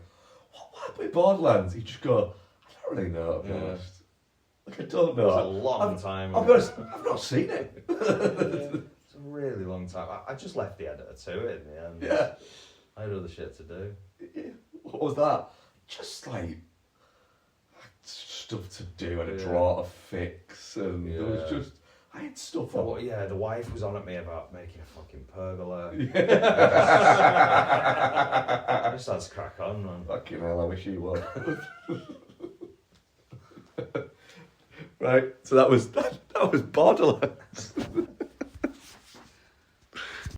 "What happened with Borderlands?" He'd just go, "I don't really know, to be honest. Like, I don't know. It's a long time. I'll be honest, I've not seen it." It's a really long time. I just left the editor to it in the end. Yeah. I had other shit to do. What was that? Just like stuff to do and a draw to fix, and there was just I had stuff on. The wife was on at me about making a fucking pergola. Just had to crack on, man. Fucking hell, I wish you would. Right, so that was Borderlands.